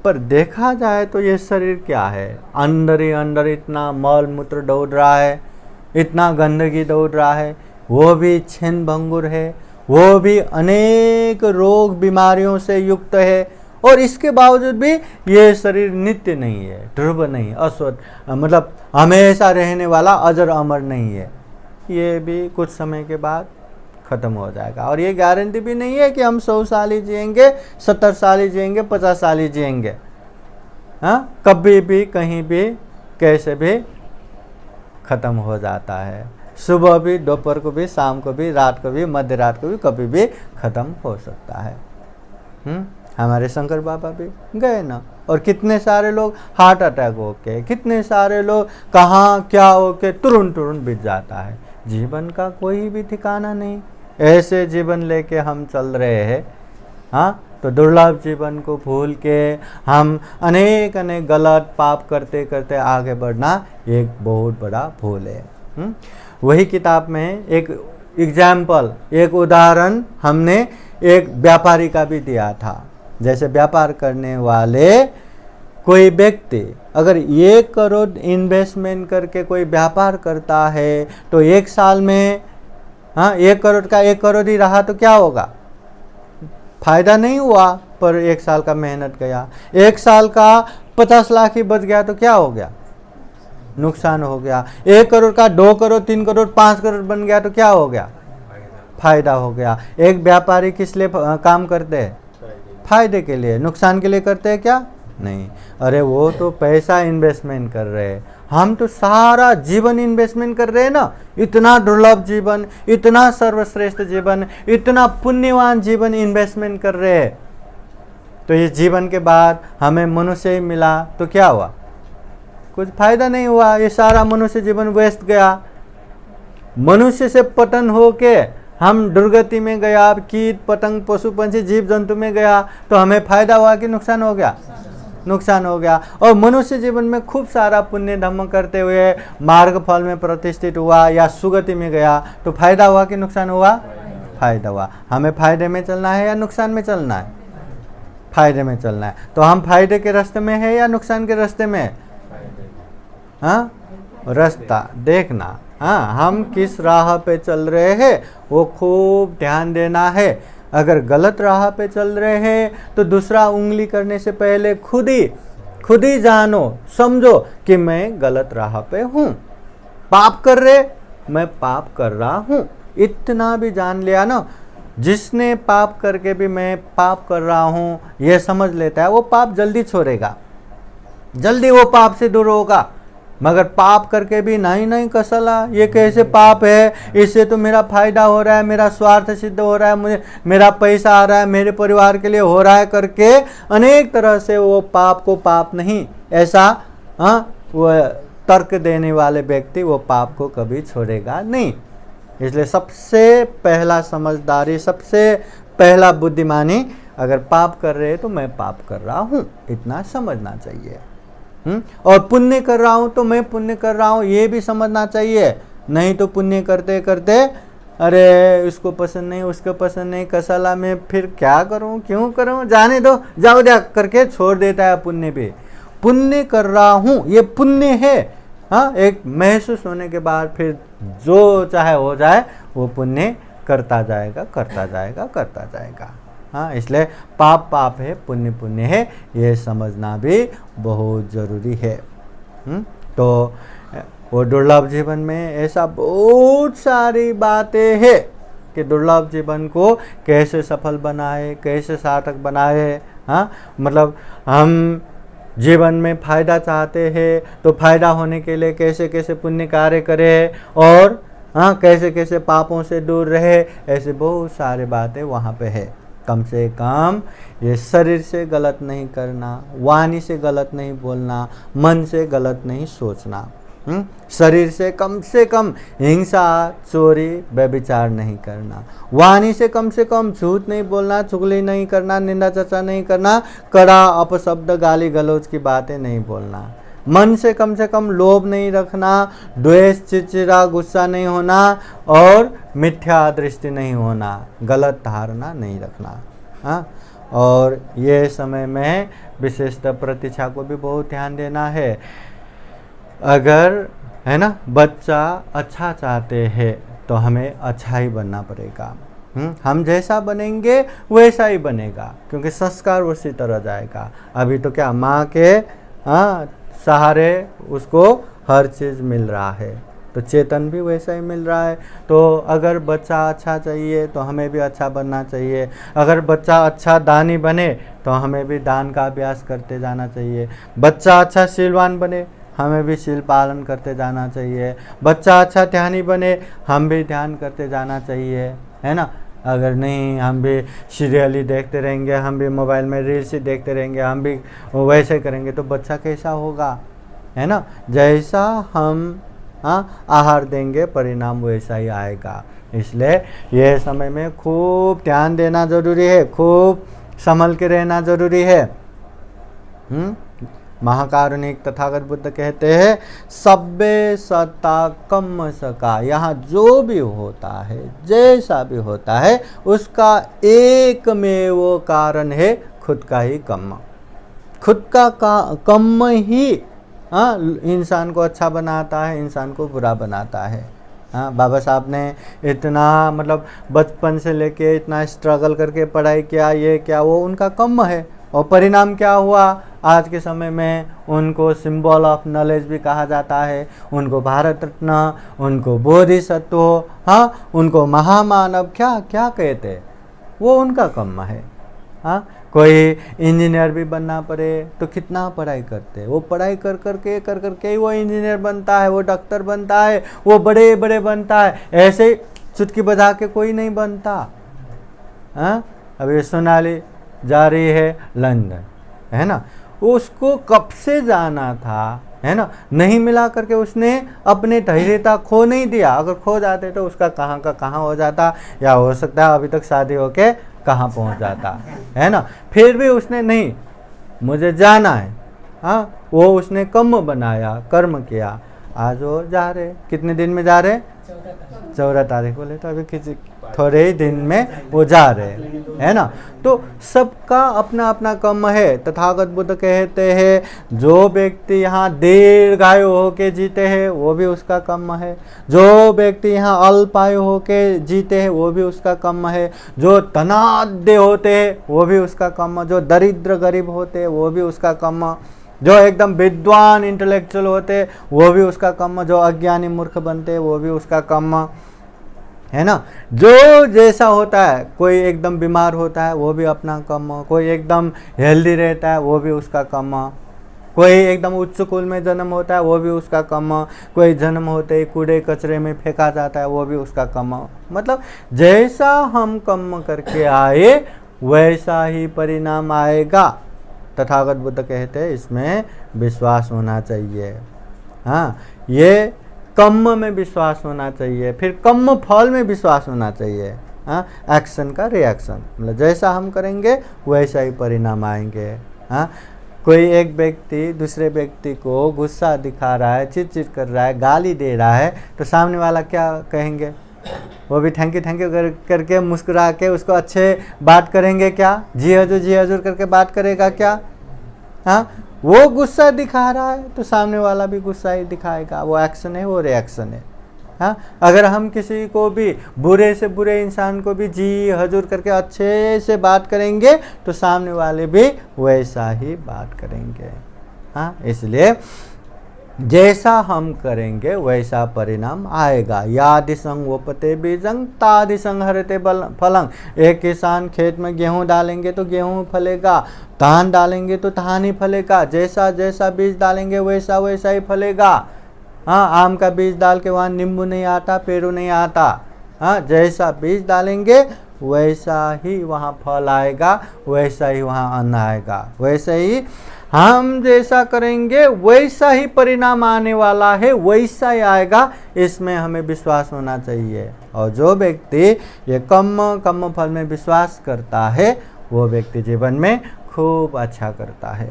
पर देखा जाए तो ये शरीर क्या है? अंदर ही अंदर इतना मल मूत्र दौड़ रहा है, इतना गंदगी दौड़ रहा है, वो भी छिन्न भंगुर है, वो भी अनेक रोग बीमारियों से युक्त है, और इसके बावजूद भी ये शरीर नित्य नहीं है, ध्रुव नहीं, अश्वत मतलब हमेशा रहने वाला अजर अमर नहीं है। ये भी कुछ समय के बाद ख़त्म हो जाएगा। और ये गारंटी भी नहीं है कि हम 100 साल ही जिएंगे, 70 साल ही जिएंगे, 50 साल ही जिएंगे। कभी भी कहीं भी कैसे भी ख़त्म हो जाता है। सुबह भी, दोपहर को भी, शाम को भी, रात को भी, मध्य रात को भी, कभी भी खत्म हो सकता है। हमारे शंकर बाबा भी गए ना, और कितने सारे लोग हार्ट अटैक होके, कितने सारे लोग कहाँ क्या होके तुरंत बीत जाता है। जीवन का कोई भी ठिकाना नहीं, ऐसे जीवन लेके हम चल रहे हैं। हाँ, तो दुर्लभ जीवन को भूल के हम अनेक गलत पाप करते करते आगे बढ़ना एक बहुत बड़ा भूल है। वही किताब में एक एग्जाम्पल, एक उदाहरण हमने एक व्यापारी का भी दिया था। जैसे व्यापार करने वाले कोई व्यक्ति अगर 1 करोड़ इन्वेस्टमेंट करके कोई व्यापार करता है तो 1 साल में 1 करोड़ का 1 करोड़ ही रहा तो क्या होगा? फायदा नहीं हुआ, पर 1 साल का मेहनत गया। 1 साल का 50 लाख ही बच गया तो क्या हो गया? नुकसान हो गया। 1 करोड़ का 2 करोड़, 3 करोड़, 5 करोड़ बन गया तो क्या हो गया? फायदा हो गया। एक व्यापारी किस लिए काम करते हैं? फायदे के लिए। नुकसान के लिए करते हैं क्या? नहीं। अरे वो तो पैसा इन्वेस्टमेंट कर रहे हैं, हम तो सारा जीवन इन्वेस्टमेंट कर रहे हैं ना। इतना दुर्लभ जीवन, इतना सर्वश्रेष्ठ जीवन, इतना पुण्यवान जीवन इन्वेस्टमेंट कर रहे हैं, तो इस जीवन के बाद हमें मनुष्य ही मिला तो क्या हुआ? कुछ फायदा नहीं हुआ। ये सारा मनुष्य जीवन वेस्ट गया। मनुष्य से पतन होके हम दुर्गति में गया, कीट पतंग पशु पंछी जीव जंतु में गया, तो हमें फायदा हुआ कि नुकसान हो गया? नुकसान हो गया। और मनुष्य जीवन में खूब सारा पुण्य धर्म करते हुए मार्ग फल में प्रतिष्ठित हुआ या सुगति में गया, तो फायदा हुआ कि नुकसान हुआ? फायदा हुआ। हमें फायदे में चलना है या नुकसान में चलना है? फायदे में चलना है। तो हम फायदे के रास्ते में है या नुकसान के रास्ते में? हाँ, रास्ता देखना। हाँ, हम किस राह पे चल रहे हैं वो खूब ध्यान देना है। अगर गलत राह पे चल रहे हैं तो दूसरा उंगली करने से पहले खुद ही जानो, समझो कि मैं गलत राह पे हूँ। पाप कर रहे, मैं पाप कर रहा हूँ, इतना भी जान लिया ना। जिसने पाप करके भी मैं पाप कर रहा हूँ ये समझ लेता है, वो पाप जल्दी छोड़ेगा, जल्दी वो पाप से दूर होगा। मगर पाप करके भी नहीं कसला, ये कैसे पाप है, इससे तो मेरा फायदा हो रहा है, मेरा स्वार्थ सिद्ध हो रहा है, मुझे मेरा पैसा आ रहा है, मेरे परिवार के लिए हो रहा है करके अनेक तरह से वो पाप को पाप नहीं, ऐसा वो तर्क देने वाले व्यक्ति वो पाप को कभी छोड़ेगा नहीं। इसलिए सबसे पहला समझदारी, सबसे पहला बुद्धिमानी, अगर पाप कर रहे तो मैं पाप कर रहा हूँ, इतना समझना चाहिए। और पुण्य कर रहा हूँ तो मैं पुण्य कर रहा हूँ ये भी समझना चाहिए। नहीं तो पुण्य करते करते अरे इसको पसंद नहीं, उसको पसंद नहीं, कसला में फिर क्या करूँ, क्यों करूँ, जाने दो, जाओ दिया करके छोड़ देता है। पुण्य भी पुण्य कर रहा हूँ, ये पुण्य है। हाँ, एक महसूस होने के बाद फिर जो चाहे हो जाए वो पुण्य करता जाएगा, करता जाएगा, करता जाएगा। हाँ, इसलिए पाप पाप है, पुण्य पुण्य है, ये समझना भी बहुत ज़रूरी है। तो वो दुर्लभ जीवन में ऐसा बहुत सारी बातें हैं कि दुर्लभ जीवन को कैसे सफल बनाए, कैसे सार्थक बनाए। हाँ, मतलब हम जीवन में फ़ायदा चाहते हैं तो फ़ायदा होने के लिए कैसे कैसे पुण्य कार्य करें, और हाँ कैसे कैसे पापों से दूर रहे, ऐसे बहुत सारे बातें वहाँ पे है। कम से कम ये शरीर से गलत नहीं करना, वाणी से गलत नहीं बोलना, मन से गलत नहीं सोचना। शरीर से कम हिंसा, चोरी, व्यभिचार नहीं करना। वाणी से कम झूठ नहीं बोलना, चुगली नहीं करना, निंदा चर्चा नहीं करना, कड़ा अपशब्द गाली गलौज की बातें नहीं बोलना। मन से कम लोभ नहीं रखना, द्वेष, चिड़चिड़ा, गुस्सा नहीं होना, और मिथ्या दृष्टि नहीं होना, गलत धारणा नहीं रखना। हाँ, और ये समय में विशेषतः प्रतीक्षा को भी बहुत ध्यान देना है। अगर है ना बच्चा अच्छा चाहते हैं तो हमें अच्छा ही बनना पड़ेगा। हम जैसा बनेंगे वैसा ही बनेगा, क्योंकि संस्कार उसी तरह जाएगा। अभी तो क्या माँ के सहारे उसको हर चीज़ मिल रहा है, तो चेतन भी वैसा ही मिल रहा है। तो अगर बच्चा अच्छा चाहिए तो हमें भी अच्छा बनना चाहिए। अगर बच्चा अच्छा दानी बने तो हमें भी दान का अभ्यास करते जाना चाहिए। बच्चा अच्छा शीलवान बने हमें भी शील पालन करते जाना चाहिए। बच्चा अच्छा ध्यानी बने, हम भी ध्यान करते जाना चाहिए, है ना। अगर नहीं, हम भी सीरियल ही देखते रहेंगे, हम भी मोबाइल में रील्स ही देखते रहेंगे, हम भी वैसे करेंगे तो बच्चा कैसा होगा, है ना। जैसा हम आहार देंगे परिणाम वैसा ही आएगा। इसलिए यह समय में खूब ध्यान देना ज़रूरी है, खूब संभल के रहना ज़रूरी है। महाकारुणिक तथागत बुद्ध कहते हैं सब्बे सता कम्म सका। यहाँ जो भी होता है, जैसा भी होता है, उसका एकमेव कारण है खुद का ही कर्म। खुद का कर्म ही इंसान को अच्छा बनाता है, इंसान को बुरा बनाता है। बाबा साहब ने इतना मतलब बचपन से लेके इतना स्ट्रगल करके पढ़ाई किया, ये क्या, वो उनका कर्म है। और परिणाम क्या हुआ, आज के समय में उनको सिंबल ऑफ नॉलेज भी कहा जाता है, उनको भारत रत्न, उनको बोधिसत्व, उनको महामानव, क्या क्या कहते, वो उनका कर्म है। कोई इंजीनियर भी बनना पड़े तो कितना पढ़ाई करते, वो पढ़ाई कर करके ही वो इंजीनियर बनता है, वो डॉक्टर बनता है, वो बड़े बड़े बनता है। ऐसे ही चुटकी बजा के कोई नहीं बनता। अभी सोनाली जा रही है लंदन, है ना, उसको कब से जाना था, है ना, नहीं मिला करके उसने अपने धैर्यता खो नहीं दिया। अगर खो जाते तो उसका कहाँ का कहाँ हो जाता, या हो सकता है अभी तक शादी होके कहाँ पहुँच जाता, है ना। फिर भी उसने नहीं, मुझे जाना है, वो उसने कर्म बनाया, कर्म किया। आज वो जा रहे, कितने दिन में जा रहे, 14 तारीख बोले तो अभी किसी थोड़े ही दिन में वो जा रहे, है ना। तो सबका अपना अपना कर्म है। तथागत बुद्ध कहते हैं जो व्यक्ति यहाँ दीर्घायु होके जीते हैं वो भी उसका कर्म है, जो व्यक्ति यहाँ अल्पायु होके जीते हैं वो भी उसका कर्म है, जो धनाढ्य होते हैं वो भी उसका कर्म, जो दरिद्र गरीब होते हैं वो भी उसका कर्म, जो एकदम विद्वान इंटेलेक्चुअल होते वो भी उसका कर्म, जो अज्ञानी मूर्ख बनते वो भी उसका कर्म, है ना। जो जैसा होता है, कोई एकदम बीमार होता है वो भी अपना कर्म, कोई एकदम हेल्दी रहता है वो भी उसका कर्म, कोई एकदम उच्च कुल में जन्म होता है वो भी उसका कर्म, कोई जन्म होते ही कूड़े कचरे में फेंका जाता है वो भी उसका कर्म। मतलब जैसा हम कर्म करके आए वैसा ही परिणाम आएगा। तथागत बुद्ध कहते हैं इसमें विश्वास होना चाहिए। ये कर्म में विश्वास होना चाहिए, फिर कर्म फल में विश्वास होना चाहिए। एक्शन का रिएक्शन, मतलब जैसा हम करेंगे वैसा ही परिणाम आएंगे। कोई एक व्यक्ति दूसरे व्यक्ति को गुस्सा दिखा रहा है, चिड़चिड़ कर रहा है, गाली दे रहा है, तो सामने वाला क्या कहेंगे, वो भी थैंक यू करके मुस्कुरा के उसको अच्छे बात करेंगे क्या, जी हजूर करके बात करेगा क्या। वो गुस्सा दिखा रहा है तो सामने वाला भी गुस्सा ही दिखाएगा, वो एक्शन है, वो रिएक्शन है। अगर हम किसी को भी बुरे से बुरे इंसान को भी जी हजूर करके अच्छे से बात करेंगे तो सामने वाले भी वैसा ही बात करेंगे। इसलिए जैसा हम करेंगे वैसा परिणाम आएगा। यादिसंग वोपते बीजंग तादिसंग हरते फलंग। एक किसान खेत में गेहूं डालेंगे तो गेहूं फलेगा, धान डालेंगे तो धान ही फलेगा। जैसा जैसा बीज डालेंगे वैसा वैसा ही फलेगा। आम का बीज डाल के वहाँ नींबू नहीं आता, पेरू नहीं आता। जैसा बीज डालेंगे वैसा ही वहाँ फल आएगा, वैसा ही वहाँ अन्न आएगा। वैसे ही हम जैसा करेंगे वैसा ही परिणाम आने वाला है, वैसा ही आएगा। इसमें हमें विश्वास होना चाहिए। और जो व्यक्ति ये कर्म फल में विश्वास करता है वो व्यक्ति जीवन में खूब अच्छा करता है,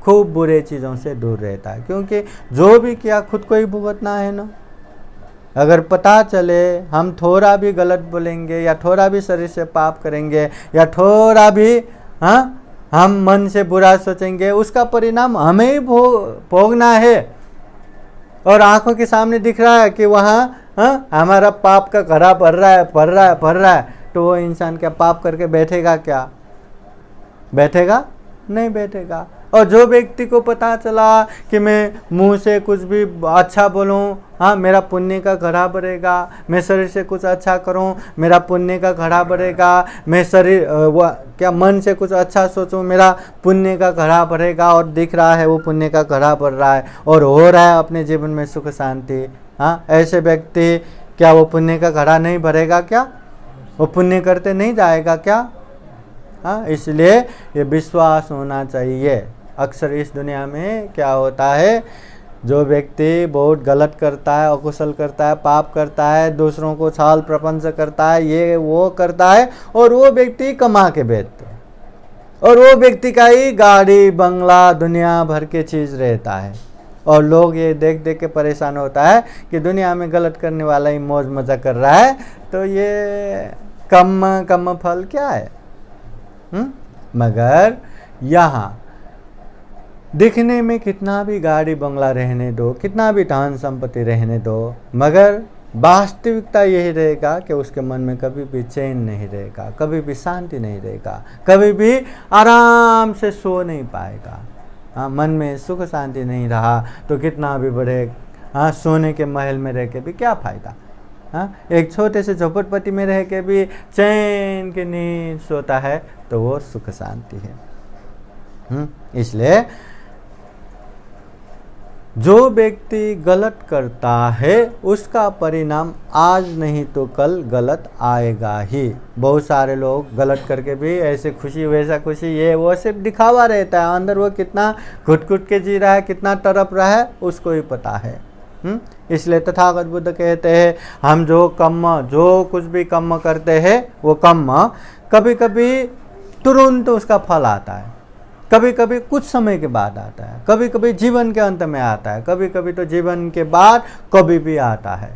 खूब बुरे चीज़ों से दूर रहता है। क्योंकि जो भी किया खुद को ही भुगतना है ना। अगर पता चले हम थोड़ा भी गलत बोलेंगे या थोड़ा भी शरीर से पाप करेंगे या थोड़ा भी हम मन से बुरा सोचेंगे, उसका परिणाम हमें ही भोगना है। और आंखों के सामने दिख रहा है कि वहाँ हमारा पाप का घड़ा भर रहा है, तो वो इंसान क्या पाप करके बैठेगा क्या? बैठेगा? नहीं बैठेगा। और जो व्यक्ति को पता चला कि मैं मुंह से कुछ भी अच्छा बोलूं, हाँ मेरा पुण्य का घड़ा बढ़ेगा, मैं शरीर से कुछ अच्छा करूं मेरा पुण्य का घड़ा बढ़ेगा, मैं शरीर क्या मन से कुछ अच्छा सोचूं मेरा पुण्य का घड़ा बढ़ेगा, और दिख रहा है वो पुण्य का घड़ा बढ़ रहा है और हो रहा है अपने जीवन में सुख शांति, हाँ ऐसे व्यक्ति क्या वो पुण्य का घड़ा नहीं भरेगा क्या? वो पुण्य करते नहीं जाएगा क्या? हाँ, इसलिए ये विश्वास होना चाहिए। अक्सर इस दुनिया में क्या होता है, जो व्यक्ति बहुत गलत करता है, अकुशल करता है, पाप करता है, दूसरों को छल प्रपंच करता है, ये वो करता है, और वो व्यक्ति कमा के बेचते हैं, और वो व्यक्ति का ही गाड़ी बंगला दुनिया भर के चीज़ रहता है, और लोग ये देख देख के परेशान होता है कि दुनिया में गलत करने वाला ही मौज मजा कर रहा है, तो ये कम फल क्या है? मगर यहाँ दिखने में कितना भी गाड़ी बंगला रहने दो, कितना भी धन संपत्ति रहने दो, मगर वास्तविकता यही रहेगा कि उसके मन में कभी भी चैन नहीं रहेगा, कभी भी शांति नहीं रहेगा, कभी भी आराम से सो नहीं पाएगा। हाँ, मन में सुख शांति नहीं रहा तो कितना भी बड़े हाँ सोने के महल में रह के भी क्या फ़ायदा? हाँ, एक छोटे से झोपड़पट्टी में रह के भी चैन की नींद सोता है तो वो सुख शांति है। इसलिए जो व्यक्ति गलत करता है उसका परिणाम आज नहीं तो कल गलत आएगा ही। बहुत सारे लोग गलत करके भी ऐसे खुशी वैसा खुशी ये वो सिर्फ दिखावा रहता है, अंदर वो कितना घुट घुट के जी रहा है, कितना तड़प रहा है उसको ही पता है। इसलिए तथागत बुद्ध कहते हैं हम जो कुछ भी कर्म करते हैं वो कर्म कभी कभी तुरंत उसका फल आता है, कभी कभी कुछ समय के बाद आता है, कभी कभी जीवन के अंत में आता है, कभी कभी तो जीवन के बाद कभी भी आता है।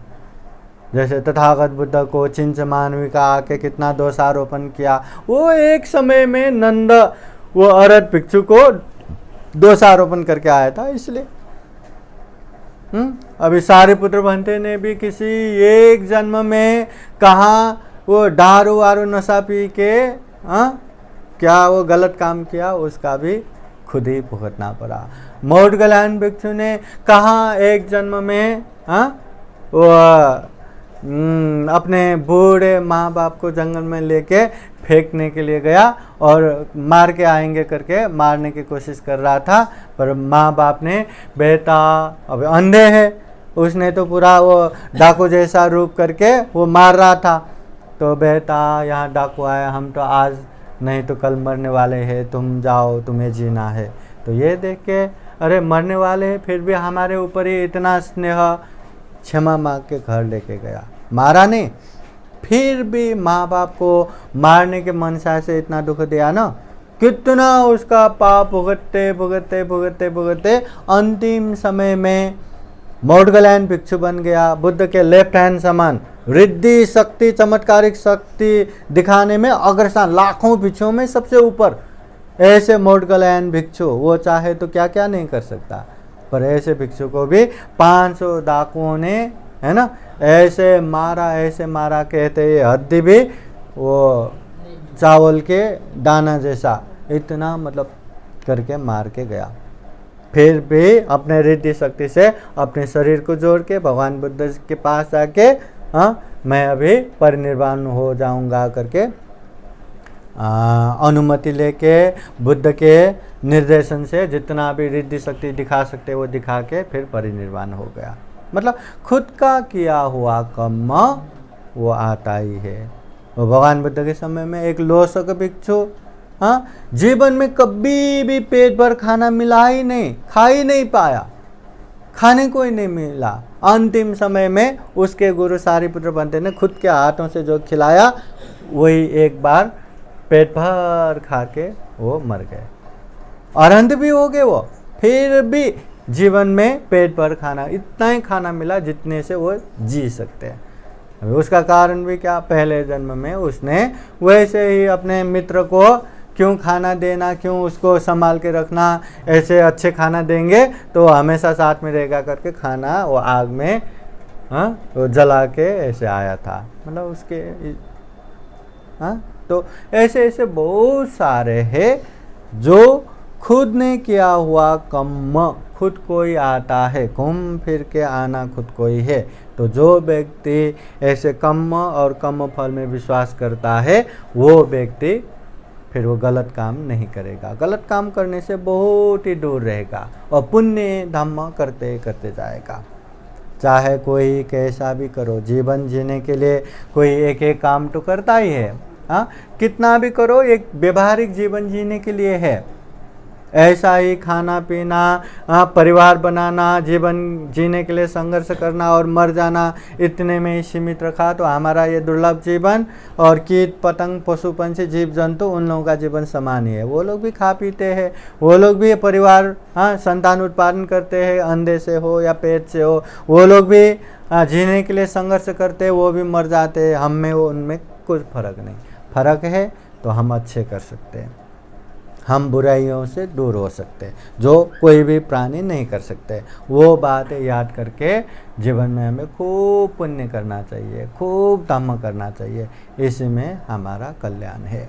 जैसे तथागत बुद्ध को चिंच मानवी का आके कितना दोषारोपण किया, वो एक समय में नंद वो अरहत भिक्षु को दोषारोपण करके आया था। इसलिए अभी सारिपुत्र भंते ने भी किसी एक जन्म में कहाँ वो दारू वारू नशा पी के क्या वो गलत काम किया, उसका भी खुद ही भुगतना पड़ा। मोडगलायन भिक्षु ने कहाँ एक जन्म में वो अपने बूढ़े माँ बाप को जंगल में लेके फेंकने के लिए गया और मार के आएंगे करके मारने की कोशिश कर रहा था, पर माँ बाप ने बेटा अब अंधे है, उसने तो पूरा वो डाकू जैसा रूप करके वो मार रहा था, तो बेटा यहाँ डाकू आया, हम तो आज नहीं तो कल मरने वाले हैं, तुम जाओ तुम्हें जीना है। तो ये देख के अरे मरने वाले हैं फिर भी हमारे ऊपर ही इतना स्नेह, क्षमा मांग के घर लेके गया, मारा नहीं, फिर भी माँ बाप को मारने के मनसा से इतना दुख दिया ना, कितना उसका पाप भुगतते भुगतते भुगतते भुगतते अंतिम समय में मोडगलायन भिक्षु बन गया। बुद्ध के लेफ्ट हैंड समान रिद्धि शक्ति चमत्कारिक शक्ति दिखाने में अग्रसर, लाखों भिक्षुओं में सबसे ऊपर ऐसे मोडगलायन भिक्षु, वो चाहे तो क्या क्या नहीं कर सकता, पर ऐसे भिक्षु को भी 500 डाकुओं ने है ना ऐसे मारा कहते ये हड्डी भी वो चावल के दाना जैसा इतना मतलब करके मार के गया। फिर भी अपने रिद्धि शक्ति से अपने शरीर को जोड़ के भगवान बुद्ध के पास जाके मैं अभी परिनिर्वाण हो जाऊंगा करके अनुमति लेके बुद्ध के निर्देशन से जितना भी रिद्धि शक्ति दिखा सकते वो दिखा के फिर परिनिर्वाण हो गया। मतलब खुद का किया हुआ कर्म वो आता ही है। वो भगवान बुद्ध के समय में एक लोसक भिक्षु जीवन में कभी भी पेट भर खाना मिला ही नहीं, खा ही नहीं पाया, खाने को ही नहीं मिला। अंतिम समय में उसके गुरु सारिपुत्र भंते ने खुद के हाथों से जो खिलाया वही एक बार पेट भर खा के वो मर गए, अरहंत भी हो गए वो, फिर भी जीवन में पेट भर खाना, इतना ही खाना मिला जितने से वो जी सकते हैं। उसका कारण भी क्या, पहले जन्म में उसने वैसे ही अपने मित्र को क्यों खाना देना, क्यों उसको संभाल के रखना, ऐसे अच्छे खाना देंगे तो हमेशा साथ में रहेगा करके खाना वो आग में वो जला के ऐसे आया था। मतलब उसके तो ऐसे ऐसे बहुत सारे हैं जो खुद ने किया हुआ कर्म खुद को ही आता है, घूम फिर के आना खुद को ही है। तो जो व्यक्ति ऐसे कर्म और कर्म फल में विश्वास करता है वो व्यक्ति फिर वो गलत काम नहीं करेगा, गलत काम करने से बहुत ही दूर रहेगा और पुण्य धर्म करते करते जाएगा। चाहे कोई कैसा भी करो, जीवन जीने के लिए कोई एक एक काम तो करता ही है। हाँ, कितना भी करो एक व्यवहारिक जीवन जीने के लिए है। ऐसा ही खाना पीना, परिवार बनाना, जीवन जीने के लिए संघर्ष करना और मर जाना, इतने में ही सीमित रखा तो हमारा ये दुर्लभ जीवन और कीट पतंग पशु पंछी जीव जंतु उन लोगों का जीवन समान ही है। वो लोग भी खा पीते हैं, वो लोग भी परिवार संतान उत्पादन करते हैं, अंडे से हो या पेट से हो, वो लोग भी जीने के लिए संघर्ष करते हैं, वो भी मर जाते हैं। हम में वो उनमें कुछ फर्क नहीं। फर्क है तो हम अच्छे कर सकते हैं, हम बुराइयों से दूर हो सकते हैं, जो कोई भी प्राणी नहीं कर सकते। वो बातें याद करके जीवन में हमें खूब पुण्य करना चाहिए, खूब धर्म करना चाहिए, इसी में हमारा कल्याण है।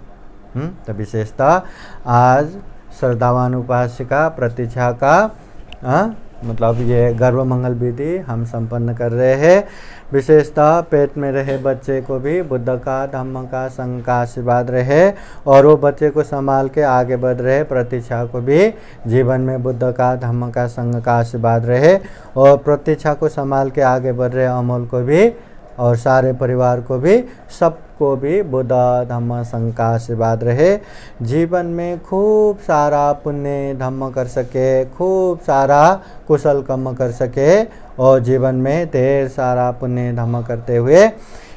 तो विशेषतः आज श्रद्धावान उपासिका प्रतीक्षा का मतलब ये गर्भ मंगल विधि हम संपन्न कर रहे हैं। विशेषतः पेट में रहे बच्चे को भी बुद्ध का धम्म का संघ का आशीर्वाद रहे और वो बच्चे को संभाल के आगे बढ़ रहे। प्रतीक्षा को भी जीवन में बुद्ध का धम्म का संघ का आशीर्वाद रहे और प्रतीक्षा को संभाल के आगे बढ़ रहे अमोल को भी और सारे परिवार को भी, सबको भी बुद्ध धम्म संघ का आशीर्वाद रहे। जीवन में खूब सारा पुण्य धम्म कर सके, खूब सारा कुशल कर्म कर सके और जीवन में ढेर सारा पुण्य धम्म करते हुए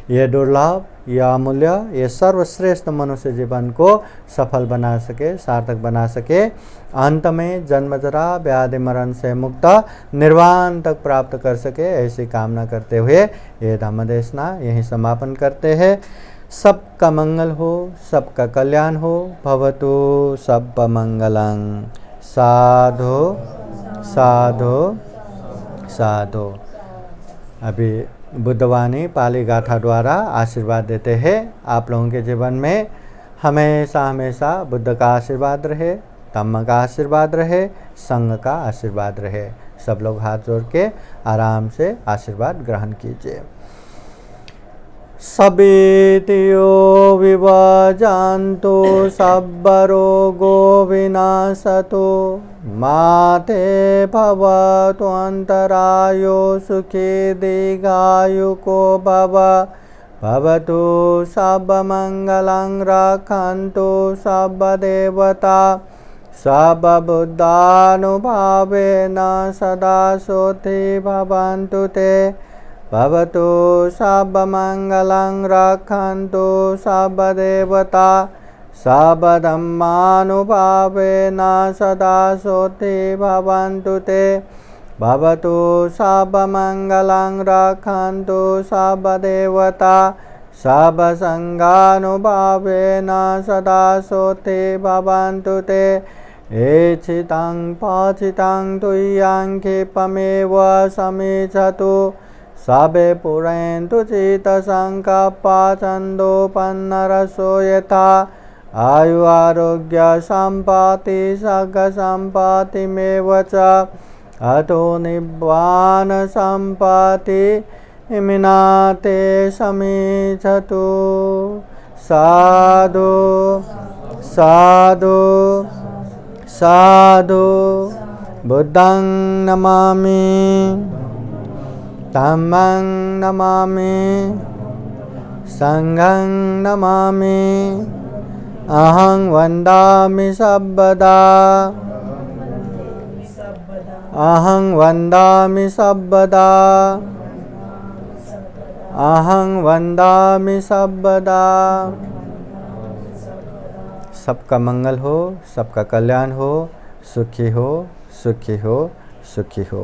ये दुर्लभ, यह अमूल्य, ये सर्वश्रेष्ठ मनुष्य जीवन को सफल बना सके, सार्थक बना सके। अंत में जन्म जरा व्याधि मरण से मुक्त निर्वाण तक प्राप्त कर सके, ऐसी कामना करते हुए ये धम्म देशना यहीं समापन करते हैं। सबका मंगल हो, सबका कल्याण हो। भवतु सब मंगलं। साधु साधु साधु। अभी बुद्धवाणी पाली गाथा द्वारा आशीर्वाद देते हैं। आप लोगों के जीवन में हमेशा हमेशा बुद्ध का आशीर्वाद रहे, धम्म का आशीर्वाद रहे, संघ का आशीर्वाद रहे। सब लोग हाथ जोड़ के आराम से आशीर्वाद ग्रहण कीजिए। सबितियो विभजान्तो सब्बरोगो विनाशतो माते भवतु अन्तरायो सुखी दीर्घायुको भव। भवतु सर्वमङ्गलं रक्षन्तु सर्वदेवता सर्वबुद्धानुभावेन सदा सोऽति भवन्तु ते। भवतु सर्वमङ्गलं रक्षन्तु सर्वदेवता सर्वधर्मानुभावेन सदा सोऽति भवन्तु ते। भवतु सर्वमङ्गलं रक्षन्तु सर्वदेवता सर्वसङ्गानुभावेन सदा सोऽति भवन्तु ते। एचितं पचितं तुय्यं क्षिपमेव समिच्छतु सबे पुरन्तु चित्तसङ्कल्पा छन्दोपन्नरसो यथा। आयु आरोग्य सम्पत्ति सर्गसम्पत्तिमेव च अतो निब्बान सम्पत्ति इमिनाते समिच्छतु। साधु साधु साधु। बुद्धं नमामि, धम्मं नमामि, संघं नमामि। अहं वन्दामि सर्वदा, अहं वन्दामि सर्वदा, अहं वन्दामि सर्वदा। सबका मंगल हो, सबका कल्याण हो, सुखी हो, सुखी हो, सुखी हो।